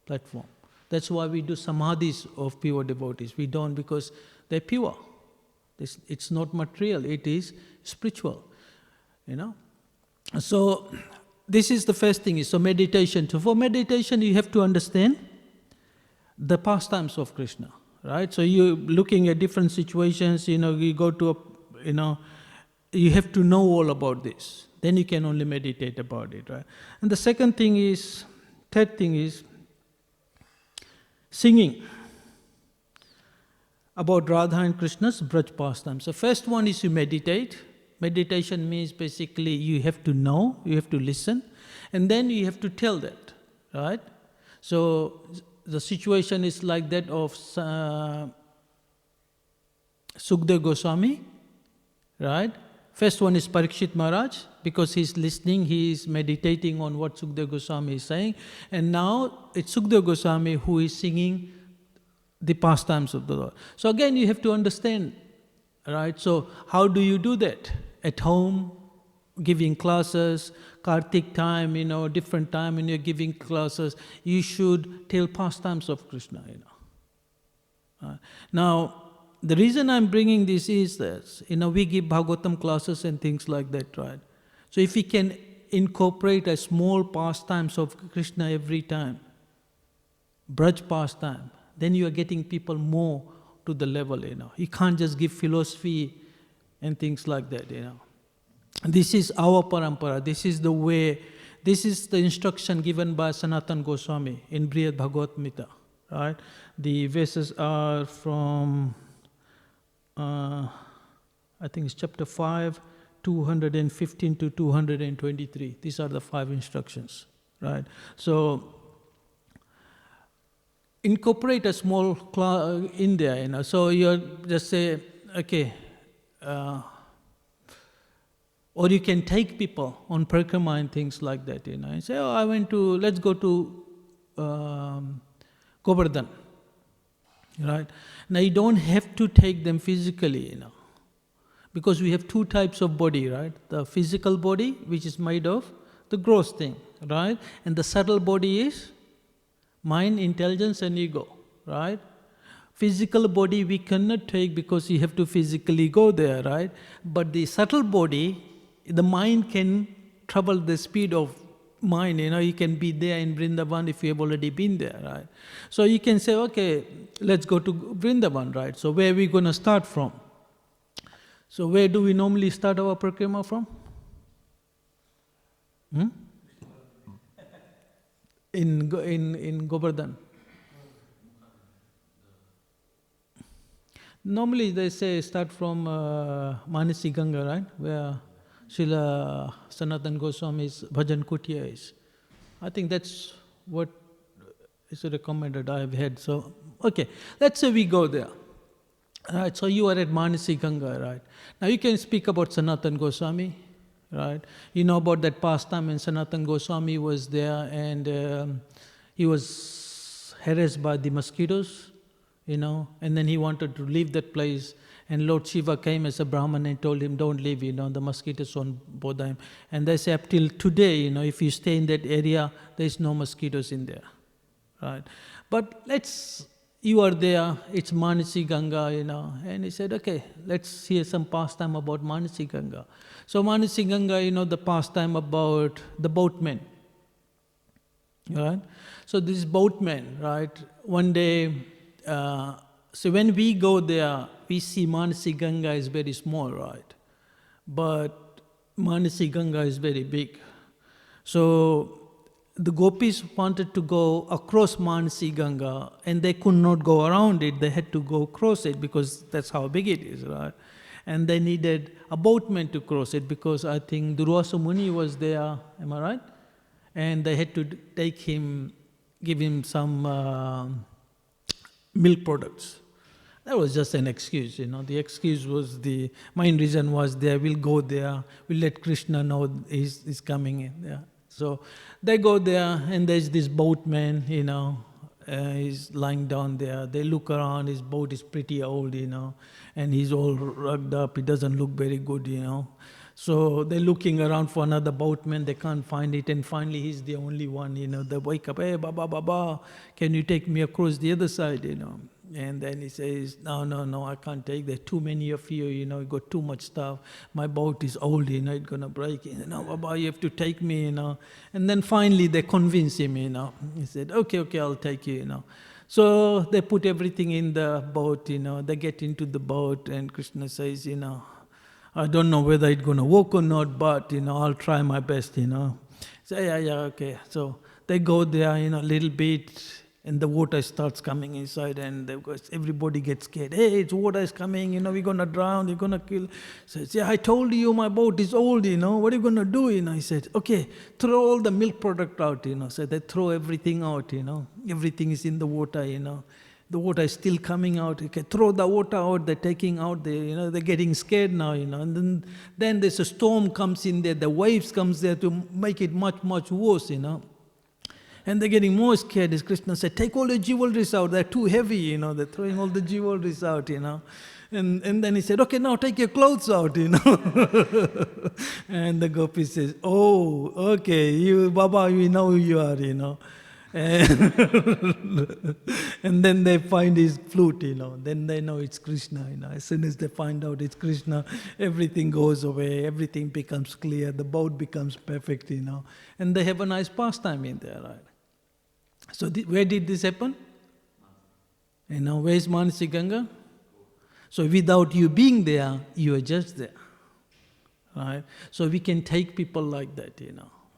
platform. That's why we do samadhis of pure devotees. We don't because they're pure. It's not material, it is spiritual, So this is the first thing. So meditation. So for meditation, you have to understand the pastimes of Krishna. Right, so you're looking at different situations. You go to you have to know all about this. Then you can only meditate about it, right? And the third thing is singing about Radha and Krishna's Braj pastimes. So first one is you meditate. Meditation means basically you have to know, you have to listen, and then you have to tell that, right? So the situation is like that of Sukadeva Goswami, right? First one is Parikshit Maharaj, because he's listening, he is meditating on what Sukadeva Goswami is saying. And now it's Sukadeva Goswami who is singing the pastimes of the Lord. So again, you have to understand, right? So how do you do that? At home, giving classes, Kartik time, different time when you're giving classes, you should tell pastimes of Krishna, Now, the reason I'm bringing this is that, we give Bhagavatam classes and things like that, right? So if we can incorporate a small pastimes of Krishna every time, Braj pastime, then you are getting people more to the level, You can't just give philosophy and things like that, This is our parampara, this is the way, this is the instruction given by Sanatana Goswami in Brihad Bhagavad-gītā, right? The verses are from, I think it's chapter 5, 215 to 223. These are the 5 instructions, right? So, incorporate a small class in there, So you just say, okay, or you can take people on parikrama and things like that, And say, let's go to Govardhan, right? Now you don't have to take them physically, Because we have 2 types of body, right? The physical body, which is made of the gross thing, right? And the subtle body is mind, intelligence and ego, right? Physical body we cannot take because you have to physically go there, right? But the subtle body, the mind can travel the speed of mind, you can be there in Vrindavan if you have already been there, right? So you can say, okay, let's go to Vrindavan, right? So where are we going to start from? So where do we normally start our parikrama from? In Govardhan. Normally they say start from Manasi Ganga, right? Where Shilla Sanatana Goswami's Bhajan Kutia is. I think that's what is recommended I have heard. So, okay, let's say we go there. Right, so you are at Manasi Ganga, right? Now you can speak about Sanatana Goswami, right? You know about that pastime when Sanatana Goswami was there and he was harassed by the mosquitoes, and then he wanted to leave that place. And Lord Shiva came as a Brahman and told him, don't leave, the mosquitoes won't bother him. And they say up till today, if you stay in that area, there's no mosquitoes in there, right? But you are there, it's Manasi Ganga, and he said, okay, let's hear some pastime about Manasi Ganga. So Manasi Ganga, the pastime about the boatmen, right? So this boatman, right, one day, so when we go there, we see Manasi Ganga is very small, right? But Manasi Ganga is very big. So the gopis wanted to go across Manasi Ganga and they could not go around it, they had to go across it because that's how big it is, right? And they needed a boatman to cross it because I think Durvasa Muni was there, am I right? And they had to take him, give him some milk products. That was just an excuse, The excuse was main reason was there, we'll go there, we'll let Krishna know he's coming in. Yeah. So they go there, and there's this boatman, he's lying down there. They look around, his boat is pretty old, and he's all rugged up, he doesn't look very good, So they're looking around for another boatman, they can't find it, and finally he's the only one, They wake up, hey, Baba, can you take me across the other side, And then he says, no, I can't take, there's too many of you, you got too much stuff. My boat is old, it's going to break. No, Baba, you have to take me, And then finally they convince him, He said, okay, I'll take you, So they put everything in the boat, They get into the boat, and Krishna says, I don't know whether it's going to work or not, but, I'll try my best, So, yeah, okay. So they go there, a little bit, and the water starts coming inside, and everybody gets scared. Hey, it's water is coming, we're going to drown, we're going to kill. Says, yeah, I told you my boat is old, what are you going to do? He said, okay, throw all the milk product out, So they throw everything out, everything is in the water, The water is still coming out. Okay, throw the water out, they're taking out, they're getting scared now, And then there's a storm comes in there, the waves comes there to make it much, much worse, And they're getting more scared. As Krishna said, take all the jewelries out, they're too heavy, They're throwing all the jewelries out, And then he said, okay, now take your clothes out, And the gopi says, oh, okay, you, Baba, we know who you are, And then they find his flute, Then they know it's Krishna, As soon as they find out it's Krishna, everything goes away, everything becomes clear, the boat becomes perfect, And they have a nice pastime in there, right? So where did this happen? Where's Manasi Ganga? So without you being there, you are just there, right? So we can take people like that,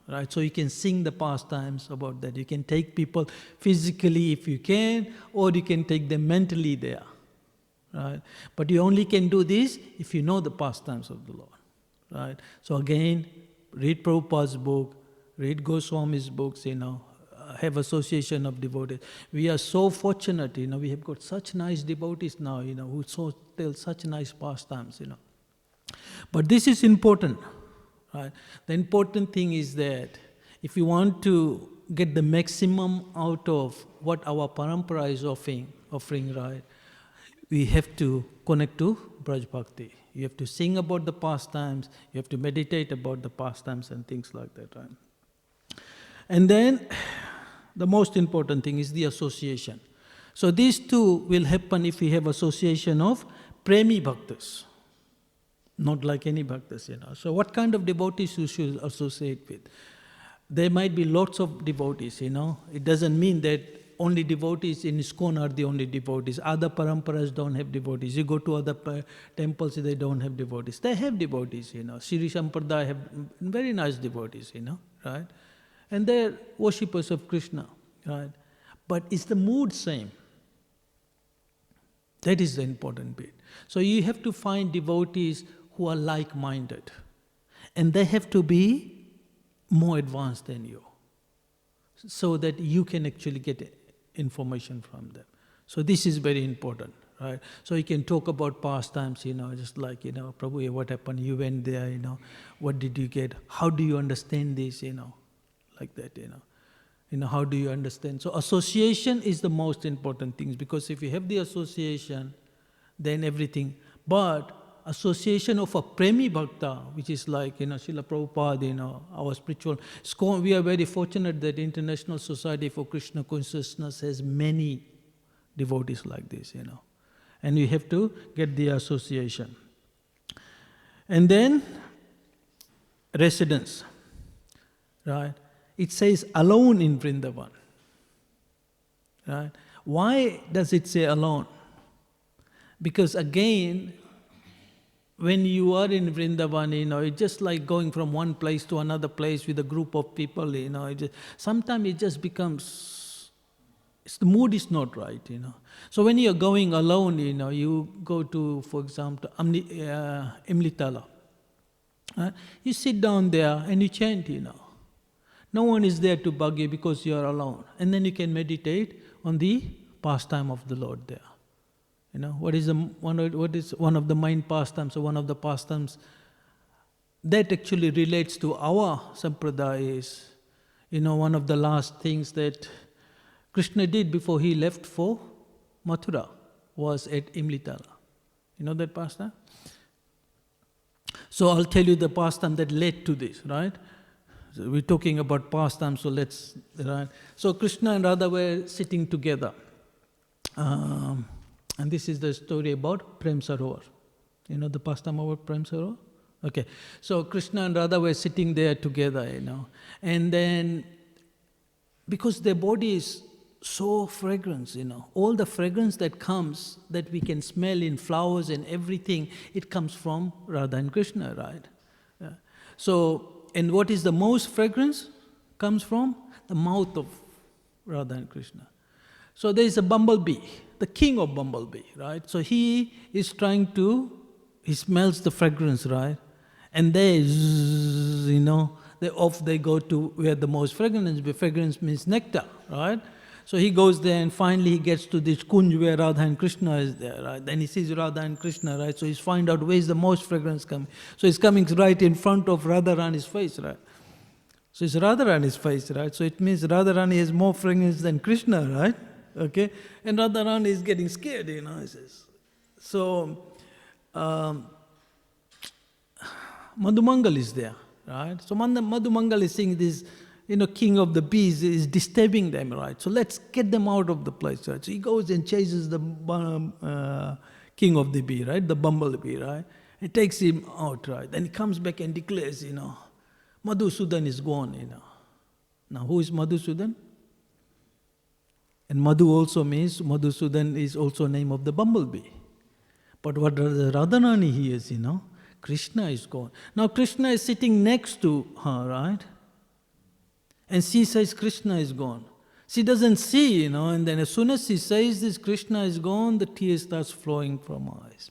Right, so you can sing the pastimes about that. You can take people physically if you can, or you can take them mentally there. Right? But you only can do this if you know the pastimes of the Lord. Right? So again, read Prabhupada's book, read Goswami's books, have association of devotees. We are so fortunate, we have got such nice devotees now, who tell such nice pastimes, But this is important. Right? The important thing is that if you want to get the maximum out of what our parampara is offering, right, we have to connect to Braj Bhakti. You have to sing about the pastimes, you have to meditate about the pastimes and things like that. Right? And then the most important thing is the association. So these two will happen if we have association of Premi Bhaktas. Not like any bhaktas, So what kind of devotees you should associate with? There might be lots of devotees, It doesn't mean that only devotees in ISKCON are the only devotees. Other paramparas don't have devotees. You go to other temples, they don't have devotees. They have devotees, Sri Sampradaya have very nice devotees, right? And they're worshippers of Krishna, right? But is the mood same? That is the important bit. So you have to find devotees who are like-minded. And they have to be more advanced than you, so that you can actually get information from them. So this is very important, right? So you can talk about pastimes, just like, Prabhu, what happened? You went there, what did you get? How do you understand this, like that, how do you understand? So association is the most important thing, because if you have the association, then everything. But association of a Premi Bhakta, which is like, Srila Prabhupada, our spiritual... We are very fortunate that International Society for Krishna Consciousness has many devotees like this, And we have to get the association. And then, residence, right? It says alone in Vrindavan, right? Why does it say alone? Because again, when you are in Vrindavan, it's just like going from one place to another place with a group of people, sometimes it just becomes, the mood is not right, So when you're going alone, you go to, for example, Imlitala. You sit down there and you chant, No one is there to bug you because you are alone. And then you can meditate on the pastime of the Lord there. What is one of the mind pastimes, or one of the pastimes that actually relates to our sampradaya is one of the last things that Krishna did before he left for Mathura was at Imlitala. You know that pastime? So I'll tell you the pastime that led to this, right? So we're talking about pastime, so let's, right? So Krishna and Radha were sitting together. And this is the story about Prem Sarovar. You know the pastime about Prem Sarovar? Okay. So Krishna and Radha were sitting there together, And then, because their body is so fragrance, all the fragrance that comes, that we can smell in flowers and everything, it comes from Radha and Krishna, right? Yeah. So, and what is the most fragrance? Comes from the mouth of Radha and Krishna. So there is a bumblebee, the king of bumblebee, right? So he is trying to, he smells the fragrance, right? And they, they go to where the most fragrance, fragrance means nectar, right? So he goes there and finally he gets to this kunj where Radha and Krishna is there, right? Then he sees Radha and Krishna, right? So he's find out where is the most fragrance coming. So it's coming right in front of Radharani's face, right? So it's Radharani's face, right? So it means Radharani has more fragrance than Krishna, right? Okay? And Radharani is getting scared, he says. So, Madhumangal is there, right? So Madhumangal is saying this, king of the bees is disturbing them, right? So let's get them out of the place, right? So he goes and chases the king of the bee, right? The bumblebee, right? He takes him out, right? Then he comes back and declares, Madhusudan is gone, Now who is Madhusudan? And Madhu also means, Madhusudan is also name of the bumblebee. But what Radharani hears, Krishna is gone. Now Krishna is sitting next to her, right? And she says Krishna is gone. She doesn't see, and then as soon as she says this, Krishna is gone, the tears starts flowing from her eyes.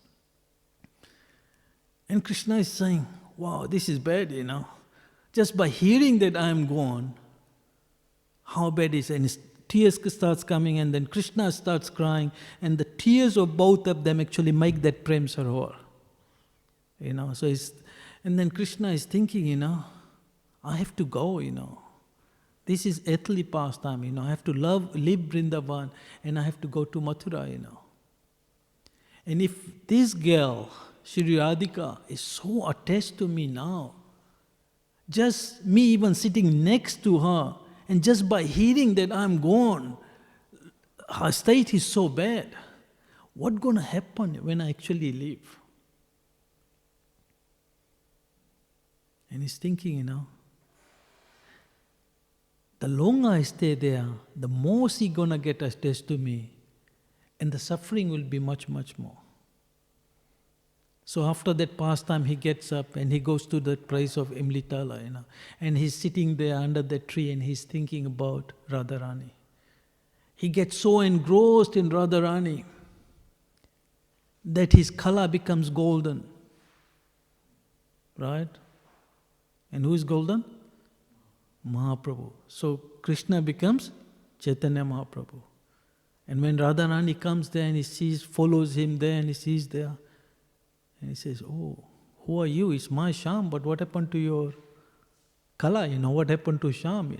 And Krishna is saying, wow, this is bad, Just by hearing that I am gone, how bad is it? And tears starts coming, and then Krishna starts crying, and the tears of both of them actually make that Prem Sarovar. So and then Krishna is thinking, I have to go, This is earthly pastime, I have to live Vrindavan, and I have to go to Mathura, And if this girl, Shri Radhika, is so attached to me now, just me even sitting next to her, and just by hearing that I'm gone, her state is so bad. What's going to happen when I actually leave? And he's thinking, the longer I stay there, the more she's going to get attached to me, and the suffering will be much, much more. So after that pastime, he gets up and he goes to the place of Imlitala, and he's sitting there under that tree and he's thinking about Radharani. He gets so engrossed in Radharani that his kala becomes golden, right? And who is golden? Mahaprabhu. So Krishna becomes Chaitanya Mahaprabhu. And when Radharani comes there and he follows him there and he sees there, and he says, oh, who are you? It's my Shyam, but what happened to your Kala? What happened to Shyam?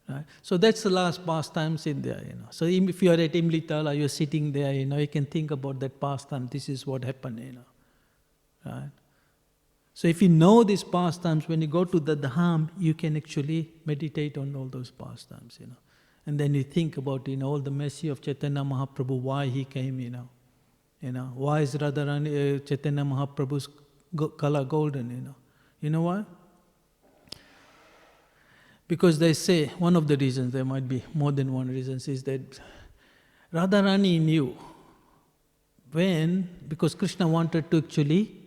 Right? So that's the last pastimes in there. So if you are at Imlitala, you're sitting there, you can think about that pastime. This is what happened, right? So if you know these pastimes, when you go to the Dham, you can actually meditate on all those pastimes, And then you think about, all the mercy of Chaitanya Mahaprabhu, why he came, Why is Radharani, Chaitanya Mahaprabhu's Kala golden, You know why? Because they say, one of the reasons, there might be more than one reason, is that Radharani knew because Krishna wanted to actually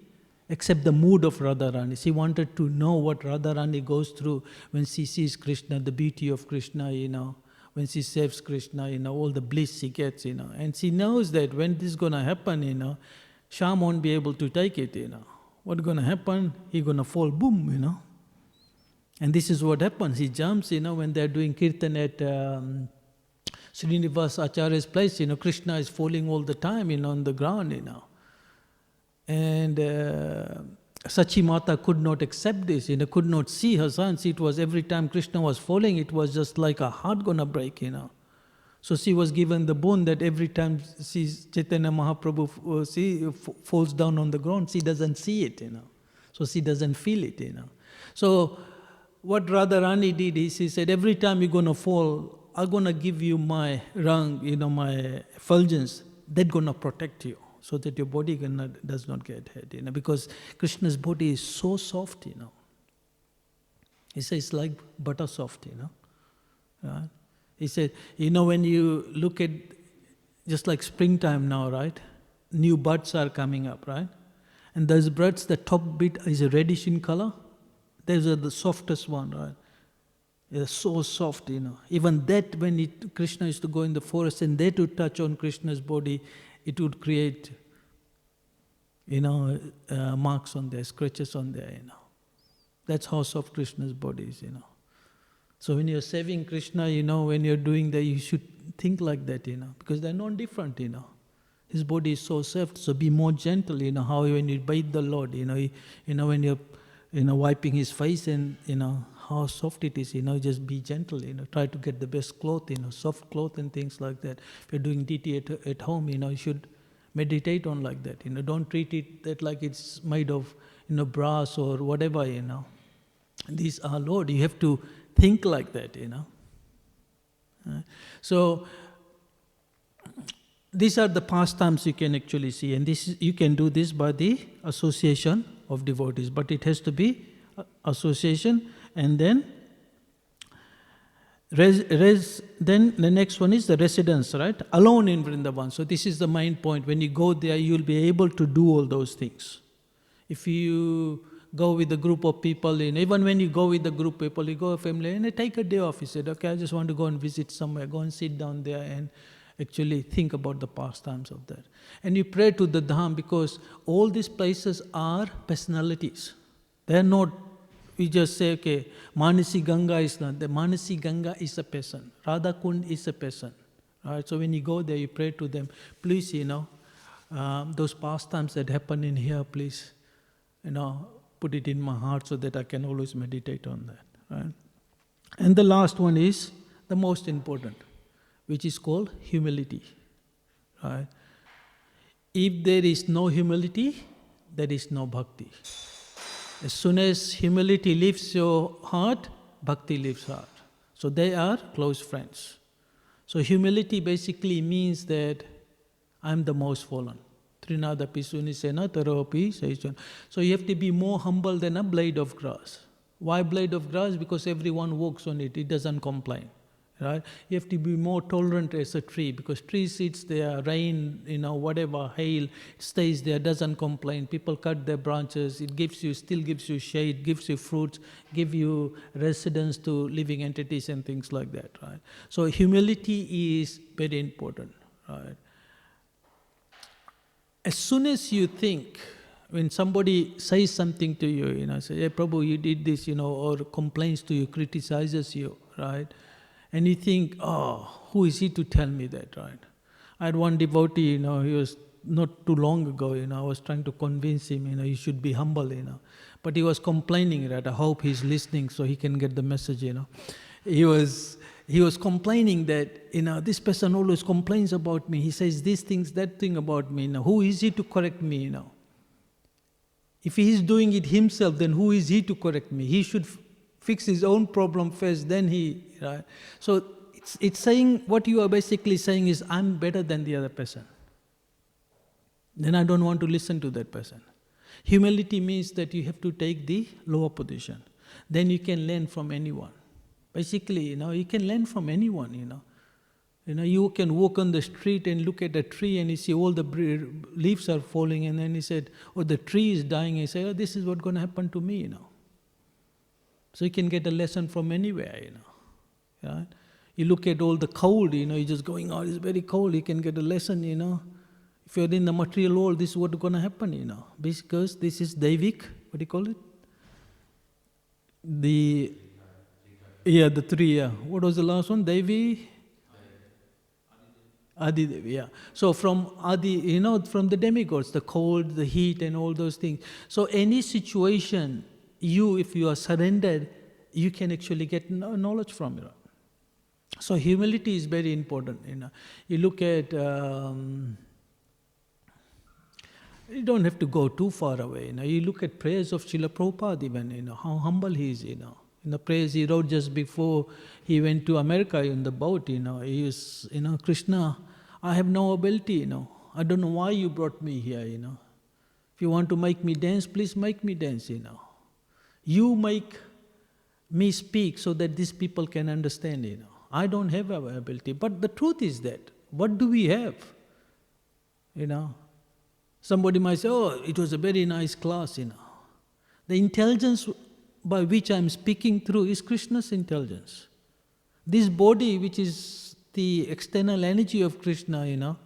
accept the mood of Radharani. She wanted to know what Radharani goes through when she sees Krishna, the beauty of Krishna, when she saves Krishna, all the bliss she gets, And she knows that when this is going to happen, Shyam won't be able to take it, What's going to happen? He's going to fall, boom, And this is what happens. He jumps, when they're doing kirtan at Śrīmad Acharya's place, Krishna is falling all the time, on the ground, And Sachi Mata could not accept this, could not see her sons. It was every time Krishna was falling, it was just like a heart gonna break, So she was given the boon that every time Chaitanya Mahaprabhu falls down on the ground, she doesn't see it, So she doesn't feel it, So what Radharani did is, he said, every time you're gonna fall, I'm gonna give you my rang, my effulgence, that's gonna protect you, so that your body does not get hurt, because Krishna's body is so soft, He says it's like butter soft, Right? He said, when you look at, just like springtime now, right? New buds are coming up, right? And those buds, the top bit is reddish in color. Those are the softest one, right? They're so soft, Even that, when Krishna used to go in the forest and they to touch on Krishna's body, it would create, marks on there, scratches on there, That's how soft Krishna's body is, So when you're serving Krishna, when you're doing that, you should think like that, because they're not different, His body is so soft, so be more gentle, how when you bathe the Lord, when you're, wiping His face and, how soft it is, just be gentle, try to get the best cloth, soft cloth and things like that. If you're doing DT at home, you should meditate on like that, don't treat it that like it's made of, brass or whatever, These are Lord, you have to think like that, So, these are the pastimes you can actually see, and you can do this by the association of devotees, but it has to be association, and then then the next one is the residence, right? Alone in Vrindavan. So this is the main point. When you go there, you'll be able to do all those things. If you go with a group of people, even when you go with a group of people, you go with a family, and they take a day off. You said, okay, I just want to go and visit somewhere, go and sit down there and actually think about the pastimes of that. And you pray to the Dham, because all these places are personalities. They're not, we just say, okay, Manasi Ganga is not. The Manasi Ganga is a person. Radha Kund is a person. Right? So when you go there, you pray to them, please, those pastimes that happen in here, please, put it in my heart so that I can always meditate on that. Right? And the last one is the most important, which is called humility. Right? If there is no humility, there is no bhakti. As soon as humility leaves your heart, bhakti leaves heart. So they are close friends. So humility basically means that I'm the most fallen. Trinada pisuni sena taropi saison. So you have to be more humble than a blade of grass. Why blade of grass? Because everyone walks on it. It doesn't complain. Right? You have to be more tolerant as a tree, because tree sits there, rain, whatever, hail, stays there, doesn't complain. People cut their branches, it still gives you shade, gives you fruits, give you residence to living entities and things like that, right? So humility is very important, right? As soon as you think, when somebody says something to you, say, hey Prabhu, you did this, or complains to you, criticizes you, right? And you think, oh, who is he to tell me that, right? I had one devotee, he was not too long ago, I was trying to convince him, you should be humble, But he was complaining, right? I hope he's listening so he can get the message, He was complaining that, this person always complains about me. He says these things, that thing about me. Who is he to correct me, If he is doing it himself, then who is he to correct me? He should fix his own problem first, then right? So it's saying, what you are basically saying is, I'm better than the other person. Then I don't want to listen to that person. Humility means that you have to take the lower position. Then you can learn from anyone. Basically, you can learn from anyone, You can walk on the street and look at a tree and you see all the leaves are falling, and then he said, oh, the tree is dying. And you say, oh, this is what's going to happen to me, So you can get a lesson from anywhere, Right? You look at all the cold, you're just going, oh, it's very cold. You can get a lesson, If you're in the material world, this is what's going to happen, Because this is Daivik, what do you call it? The three, What was the last one? Devi? Adi Devi, yeah. So from Adi, from the demigods, the cold, the heat and all those things. So any situation, if you are surrendered, you can actually get knowledge from it. So humility is very important. You look at, you don't have to go too far away. You look at prayers of Srila Prabhupada even, how humble he is, In the prayers he wrote just before he went to America in the boat, he was, Krishna, I have no ability, I don't know why you brought me here, If you want to make me dance, please make me dance, You make me speak so that these people can understand, I don't have our ability. But the truth is that, what do we have? Somebody might say, oh, it was a very nice class, The intelligence by which I am speaking through is Krishna's intelligence. This body, which is the external energy of Krishna,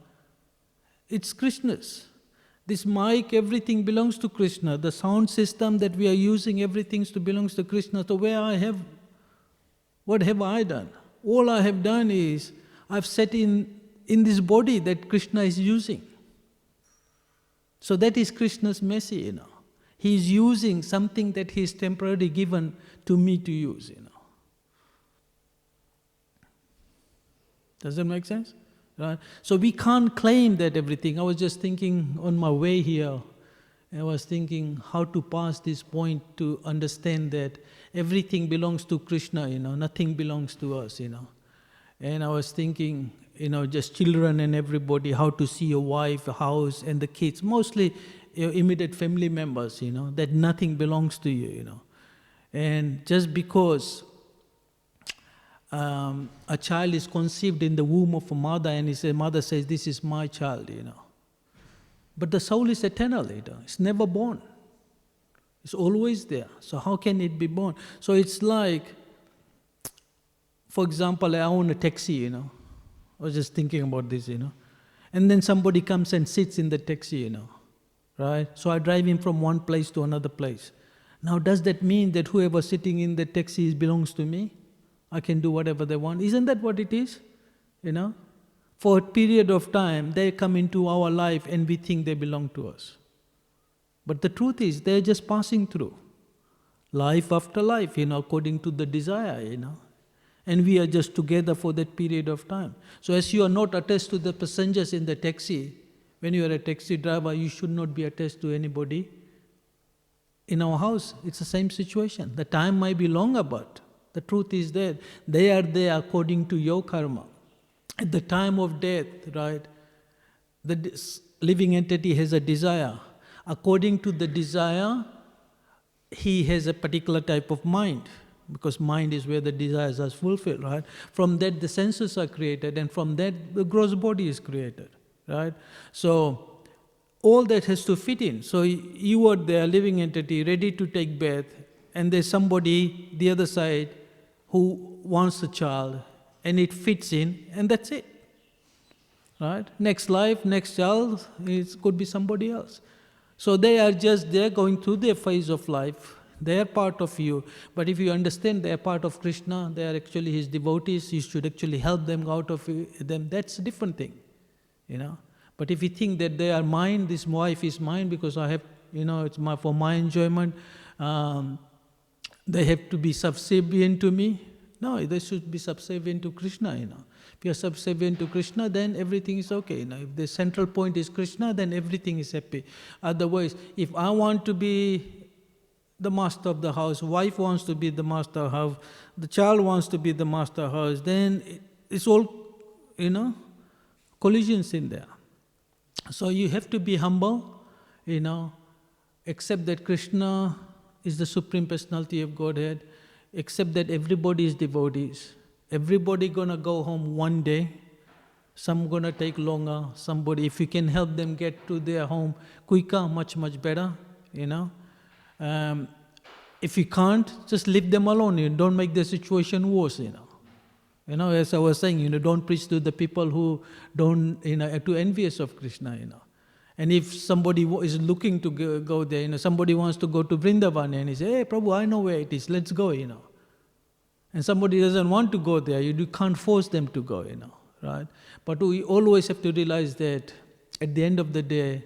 it's Krishna's. This mic, everything belongs to Krishna. The sound system that we are using, everything belongs to Krishna. So what have I done? All I have done is, I've set in this body that Krishna is using. So that is Krishna's mercy, He is using something that He is temporarily given to me to use, Does that make sense? Right? So we can't claim that everything. I was just thinking on my way here, I was thinking how to pass this point to understand that everything belongs to Krishna, nothing belongs to us, And I was thinking, just children and everybody, how to see your wife, house and the kids, mostly your immediate family members, that nothing belongs to you, And just because a child is conceived in the womb of a mother and mother says, this is my child, But the soul is eternal, It's never born. It's always there. So how can it be born? So it's like, for example, I own a taxi, I was just thinking about this, And then somebody comes and sits in the taxi, right? So I drive him from one place to another place. Now does that mean that whoever sitting in the taxi belongs to me? I can do whatever they want. Isn't that what it is? For a period of time, they come into our life and we think they belong to us. But the truth is, they're just passing through. Life after life, according to the desire, And we are just together for that period of time. So as you are not attached to the passengers in the taxi, when you are a taxi driver, you should not be attached to anybody in our house. It's the same situation. The time might be longer, but the truth is that they are there according to your karma. At the time of death, right, the living entity has a desire. According to the desire, he has a particular type of mind, because mind is where the desires are fulfilled, right? From that, the senses are created, and from that, the gross body is created, right? So all that has to fit in. So you are there, living entity, ready to take birth, and there's somebody the other side who wants a child, and it fits in, and that's it. Right? Next life, next child, it could be somebody else. So they are just there going through their phase of life. They are part of you. But if you understand they are part of Krishna, they are actually His devotees, you should actually help them out of them, that's a different thing. But if you think that they are mine, this wife is mine because I have, it's for my enjoyment, they have to be subservient to me. No, they should be subservient to Krishna, If you are subservient to Krishna, then everything is okay. If the central point is Krishna, then everything is happy. Otherwise, if I want to be the master of the house, wife wants to be the master of the house, the child wants to be the master of the house, then it's all, collisions in there. So you have to be humble, accept that Krishna is the Supreme Personality of Godhead, accept that everybody is devotees. Everybody gonna go home one day. Some gonna take longer. Somebody, if you can help them get to their home quicker, much, much better, If you can't, just leave them alone. Don't make the situation worse, As I was saying, don't preach to the people who don't, are too envious of Krishna, And if somebody is looking to go there, somebody wants to go to Vrindavan and he says, hey, Prabhu, I know where it is, let's go, And somebody doesn't want to go there, you can't force them to go, right? But we always have to realize that at the end of the day,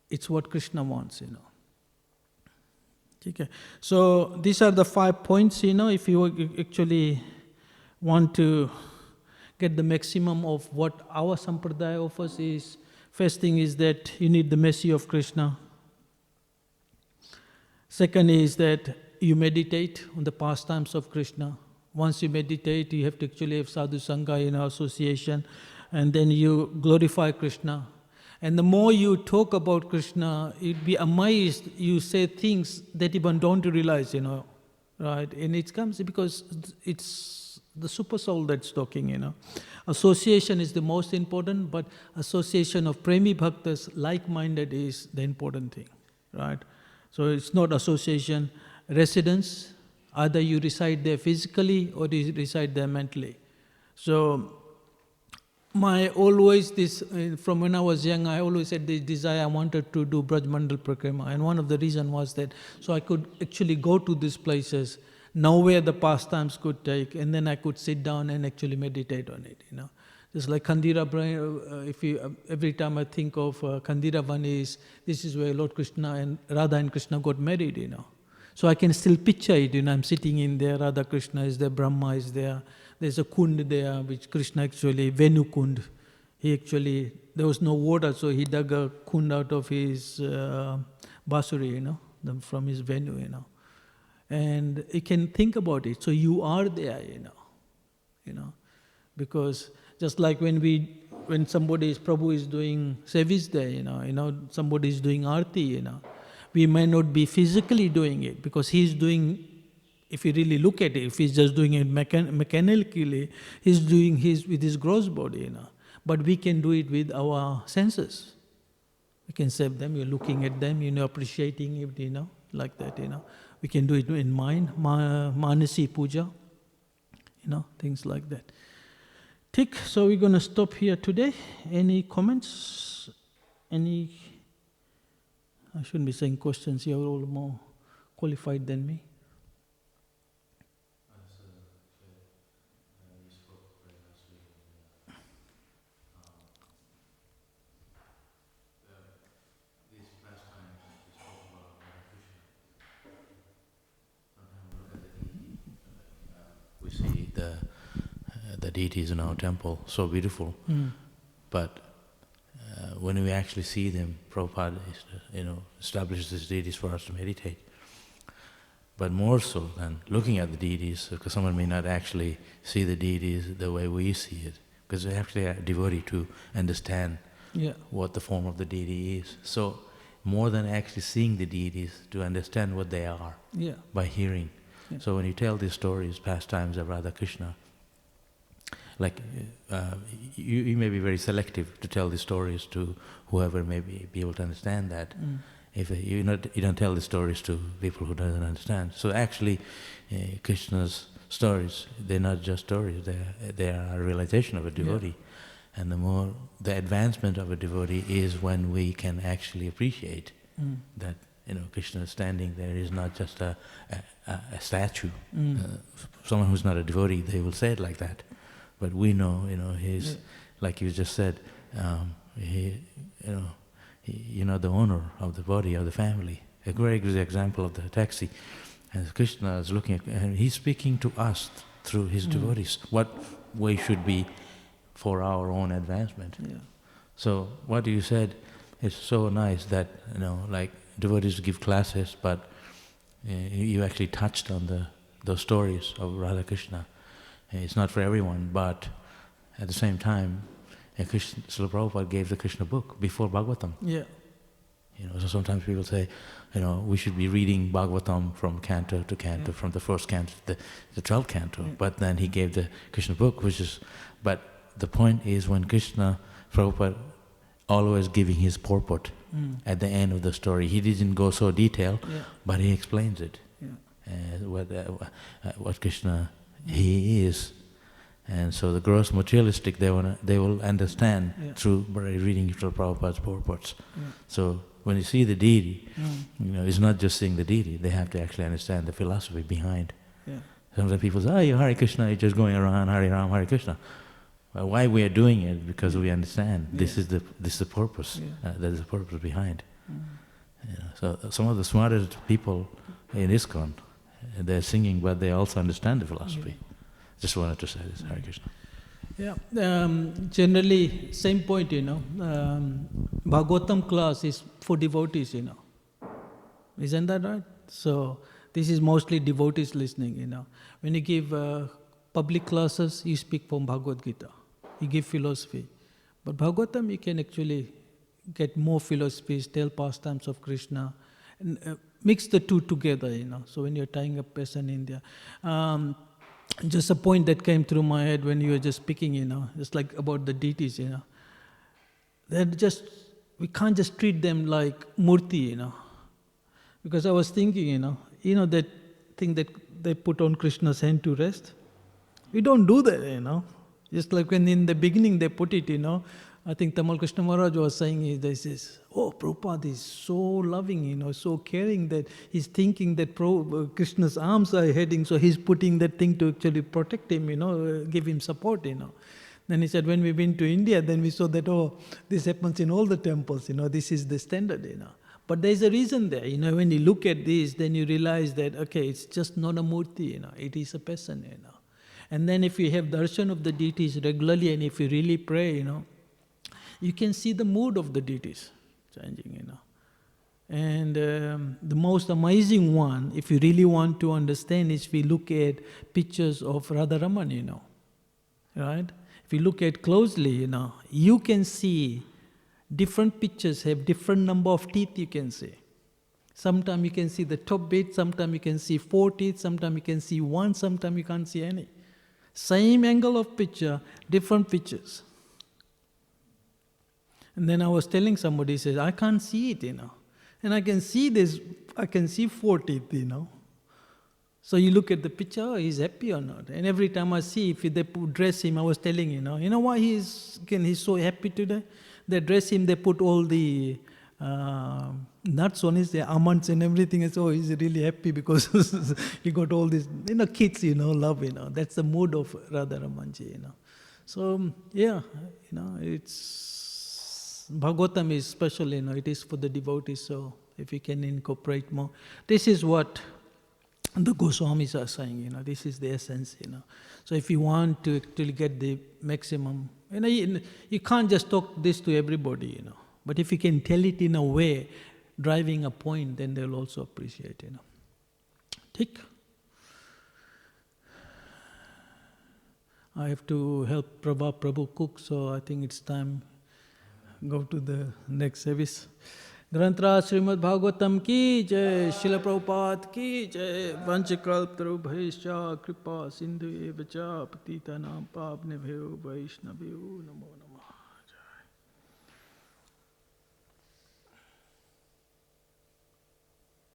it's what Krishna wants, Okay. So these are the 5 points, if you actually want to get the maximum of what our sampradaya offers is, first thing is that you need the mercy of Krishna. Second is that you meditate on the pastimes of Krishna. Once you meditate, you have to actually have sadhu sangha, association, and then you glorify Krishna. And the more you talk about Krishna, you'd be amazed, you say things that even don't realize, right? And it comes because it's the super soul that's talking, Association is the most important, but association of premi bhaktas, like-minded, is the important thing, right? So it's not association, residence, either you reside there physically or you reside there mentally. So from when I was young, I always had this desire, I wanted to do Braj Mandal Prakrima, and one of the reasons was that so I could actually go to these places, know where the pastimes could take, and then I could sit down and actually meditate on it, Just like Khandira, every time I think of Khandira Vani, this is where Lord Krishna and Radha and Krishna got married, So I can still picture it, I'm sitting in there, Radha Krishna is there, Brahma is there, there's a kund there, which Krishna actually, Venu Kund, there was no water, so he dug a kund out of his basuri, from his Venu, And you can think about it, so you are there, because just like when somebody Prabhu is doing service there, somebody is doing arti, we may not be physically doing it because he's doing, if you really look at it, if he's just doing it mechanically, he's doing with his gross body, But we can do it with our senses. We can serve them, you're looking at them, appreciating it, like that, We can do it in mind, manasi puja, things like that. Tick, so we're going to stop here today. Any comments? I shouldn't be saying questions, you're all more qualified than me. You spoke very nicely. These pastimes you spoke about Krishna. Sometimes we look at the deity. We see the deities in our temple, so beautiful. But when we actually see them, Prabhupada establishes these deities for us to meditate. But more so than looking at the deities, because someone may not actually see the deities the way we see it, because they actually are a devotee to understand what the form of the deity is. So more than actually seeing the deities, to understand what they are by hearing. Yeah. So when you tell these stories, pastimes of Radha Krishna, like you may be very selective to tell these stories to whoever may be able to understand that. If you don't tell the stories to people who don't understand. So actually, Krishna's stories, they're not just stories, they are a realization of a devotee. Yeah. And the more, the advancement of a devotee is when we can actually appreciate that, Krishna is standing there is not just a statue. Someone who's not a devotee, they will say it like that. But we know, he's, like you just said, you're not the owner of the body, of the family. A very good example of the taxi. And Krishna is looking at, and he's speaking to us through his devotees, what we should be for our own advancement. Yeah. So what you said is so nice that, like devotees give classes, but you actually touched on those stories of Radha Krishna. It's not for everyone, but at the same time, Srila Prabhupada gave the Krishna book before Bhagavatam. Yeah. So sometimes people say, we should be reading Bhagavatam from canto to canto, from the first canto to the 12th canto. But then he gave the Krishna book, but the point is when Krishna, Prabhupada, always giving his purport at the end of the story. He didn't go so detailed, but he explains it. What Krishna, he is. And so the gross materialistic, they will understand through reading Srila Prabhupada's purports. So when you see the deity, it's not just seeing the deity, they have to actually understand the philosophy behind. Sometimes people say, Hare Krishna, you're just going around, Hare Ram, Hare Krishna. Why we are doing it? Because we understand this is the purpose. Yeah. There is a purpose behind. You know, so some of the smartest people in ISKCON, they're singing, but they also understand the philosophy. Just wanted to say this. Hare Krishna. Yeah. Generally, same point. Bhagavatam class is for devotees. Isn't that right? So this is mostly devotees listening. When you give public classes, you speak from Bhagavad Gita. You give philosophy. But Bhagavatam, you can actually get more philosophies, tell pastimes of Krishna, and mix the two together, So when you're tying up as in India. Just a point that came through my head when you were just speaking, just like about the deities, They're just, we can't just treat them like murti, Because I was thinking, that thing that they put on Krishna's hand to rest. We don't do that, Just like when in the beginning they put it, I think Tamal Krishna Maharaj was saying, they says, oh, Prabhupada is so loving, so caring that he's thinking that Krishna's arms are heading, so he's putting that thing to actually protect him, give him support, Then he said, when we went to India, then we saw that, this happens in all the temples, this is the standard, But there's a reason there, when you look at this, then you realize that, okay, it's just not a murti, it is a person, And then if you have darshan of the deities regularly, and if you really pray, you can see the mood of the deities changing, And the most amazing one, if you really want to understand, is we look at pictures of Radharaman, right? If you look at closely, you can see different pictures have different number of teeth you can see. Sometimes you can see the top bit, sometimes you can see 4 teeth, sometimes you can see 1, sometimes you can't see any. Same angle of picture, different pictures. And then I was telling somebody, he says, I can't see it, And I can see this, I can see 4 teeth, So you look at the picture, he's happy or not. And every time I see, if they dress him, I was telling you know why he's so happy today? They dress him, they put all the nuts on his almonds and everything, and so he's really happy because he got all these, kids, love, That's the mood of Radharamanji, So, it's... Bhagavatam is special, it is for the devotees, so if you can incorporate more. This is what the Goswamis are saying, this is the essence, So if you want to actually get the maximum, you can't just talk this to everybody, But if you can tell it in a way, driving a point, then they'll also appreciate, Thik. I have to help Prabhu cook, so I think it's time go to the next service. Grantra Śrīmad Bhāgavatam ki jai, Shilla Prabhupada ki jai, Vanchakalptarubhaischa kripa sindhu evacha patitanam pavnebhyo vaishnavyo namo namo.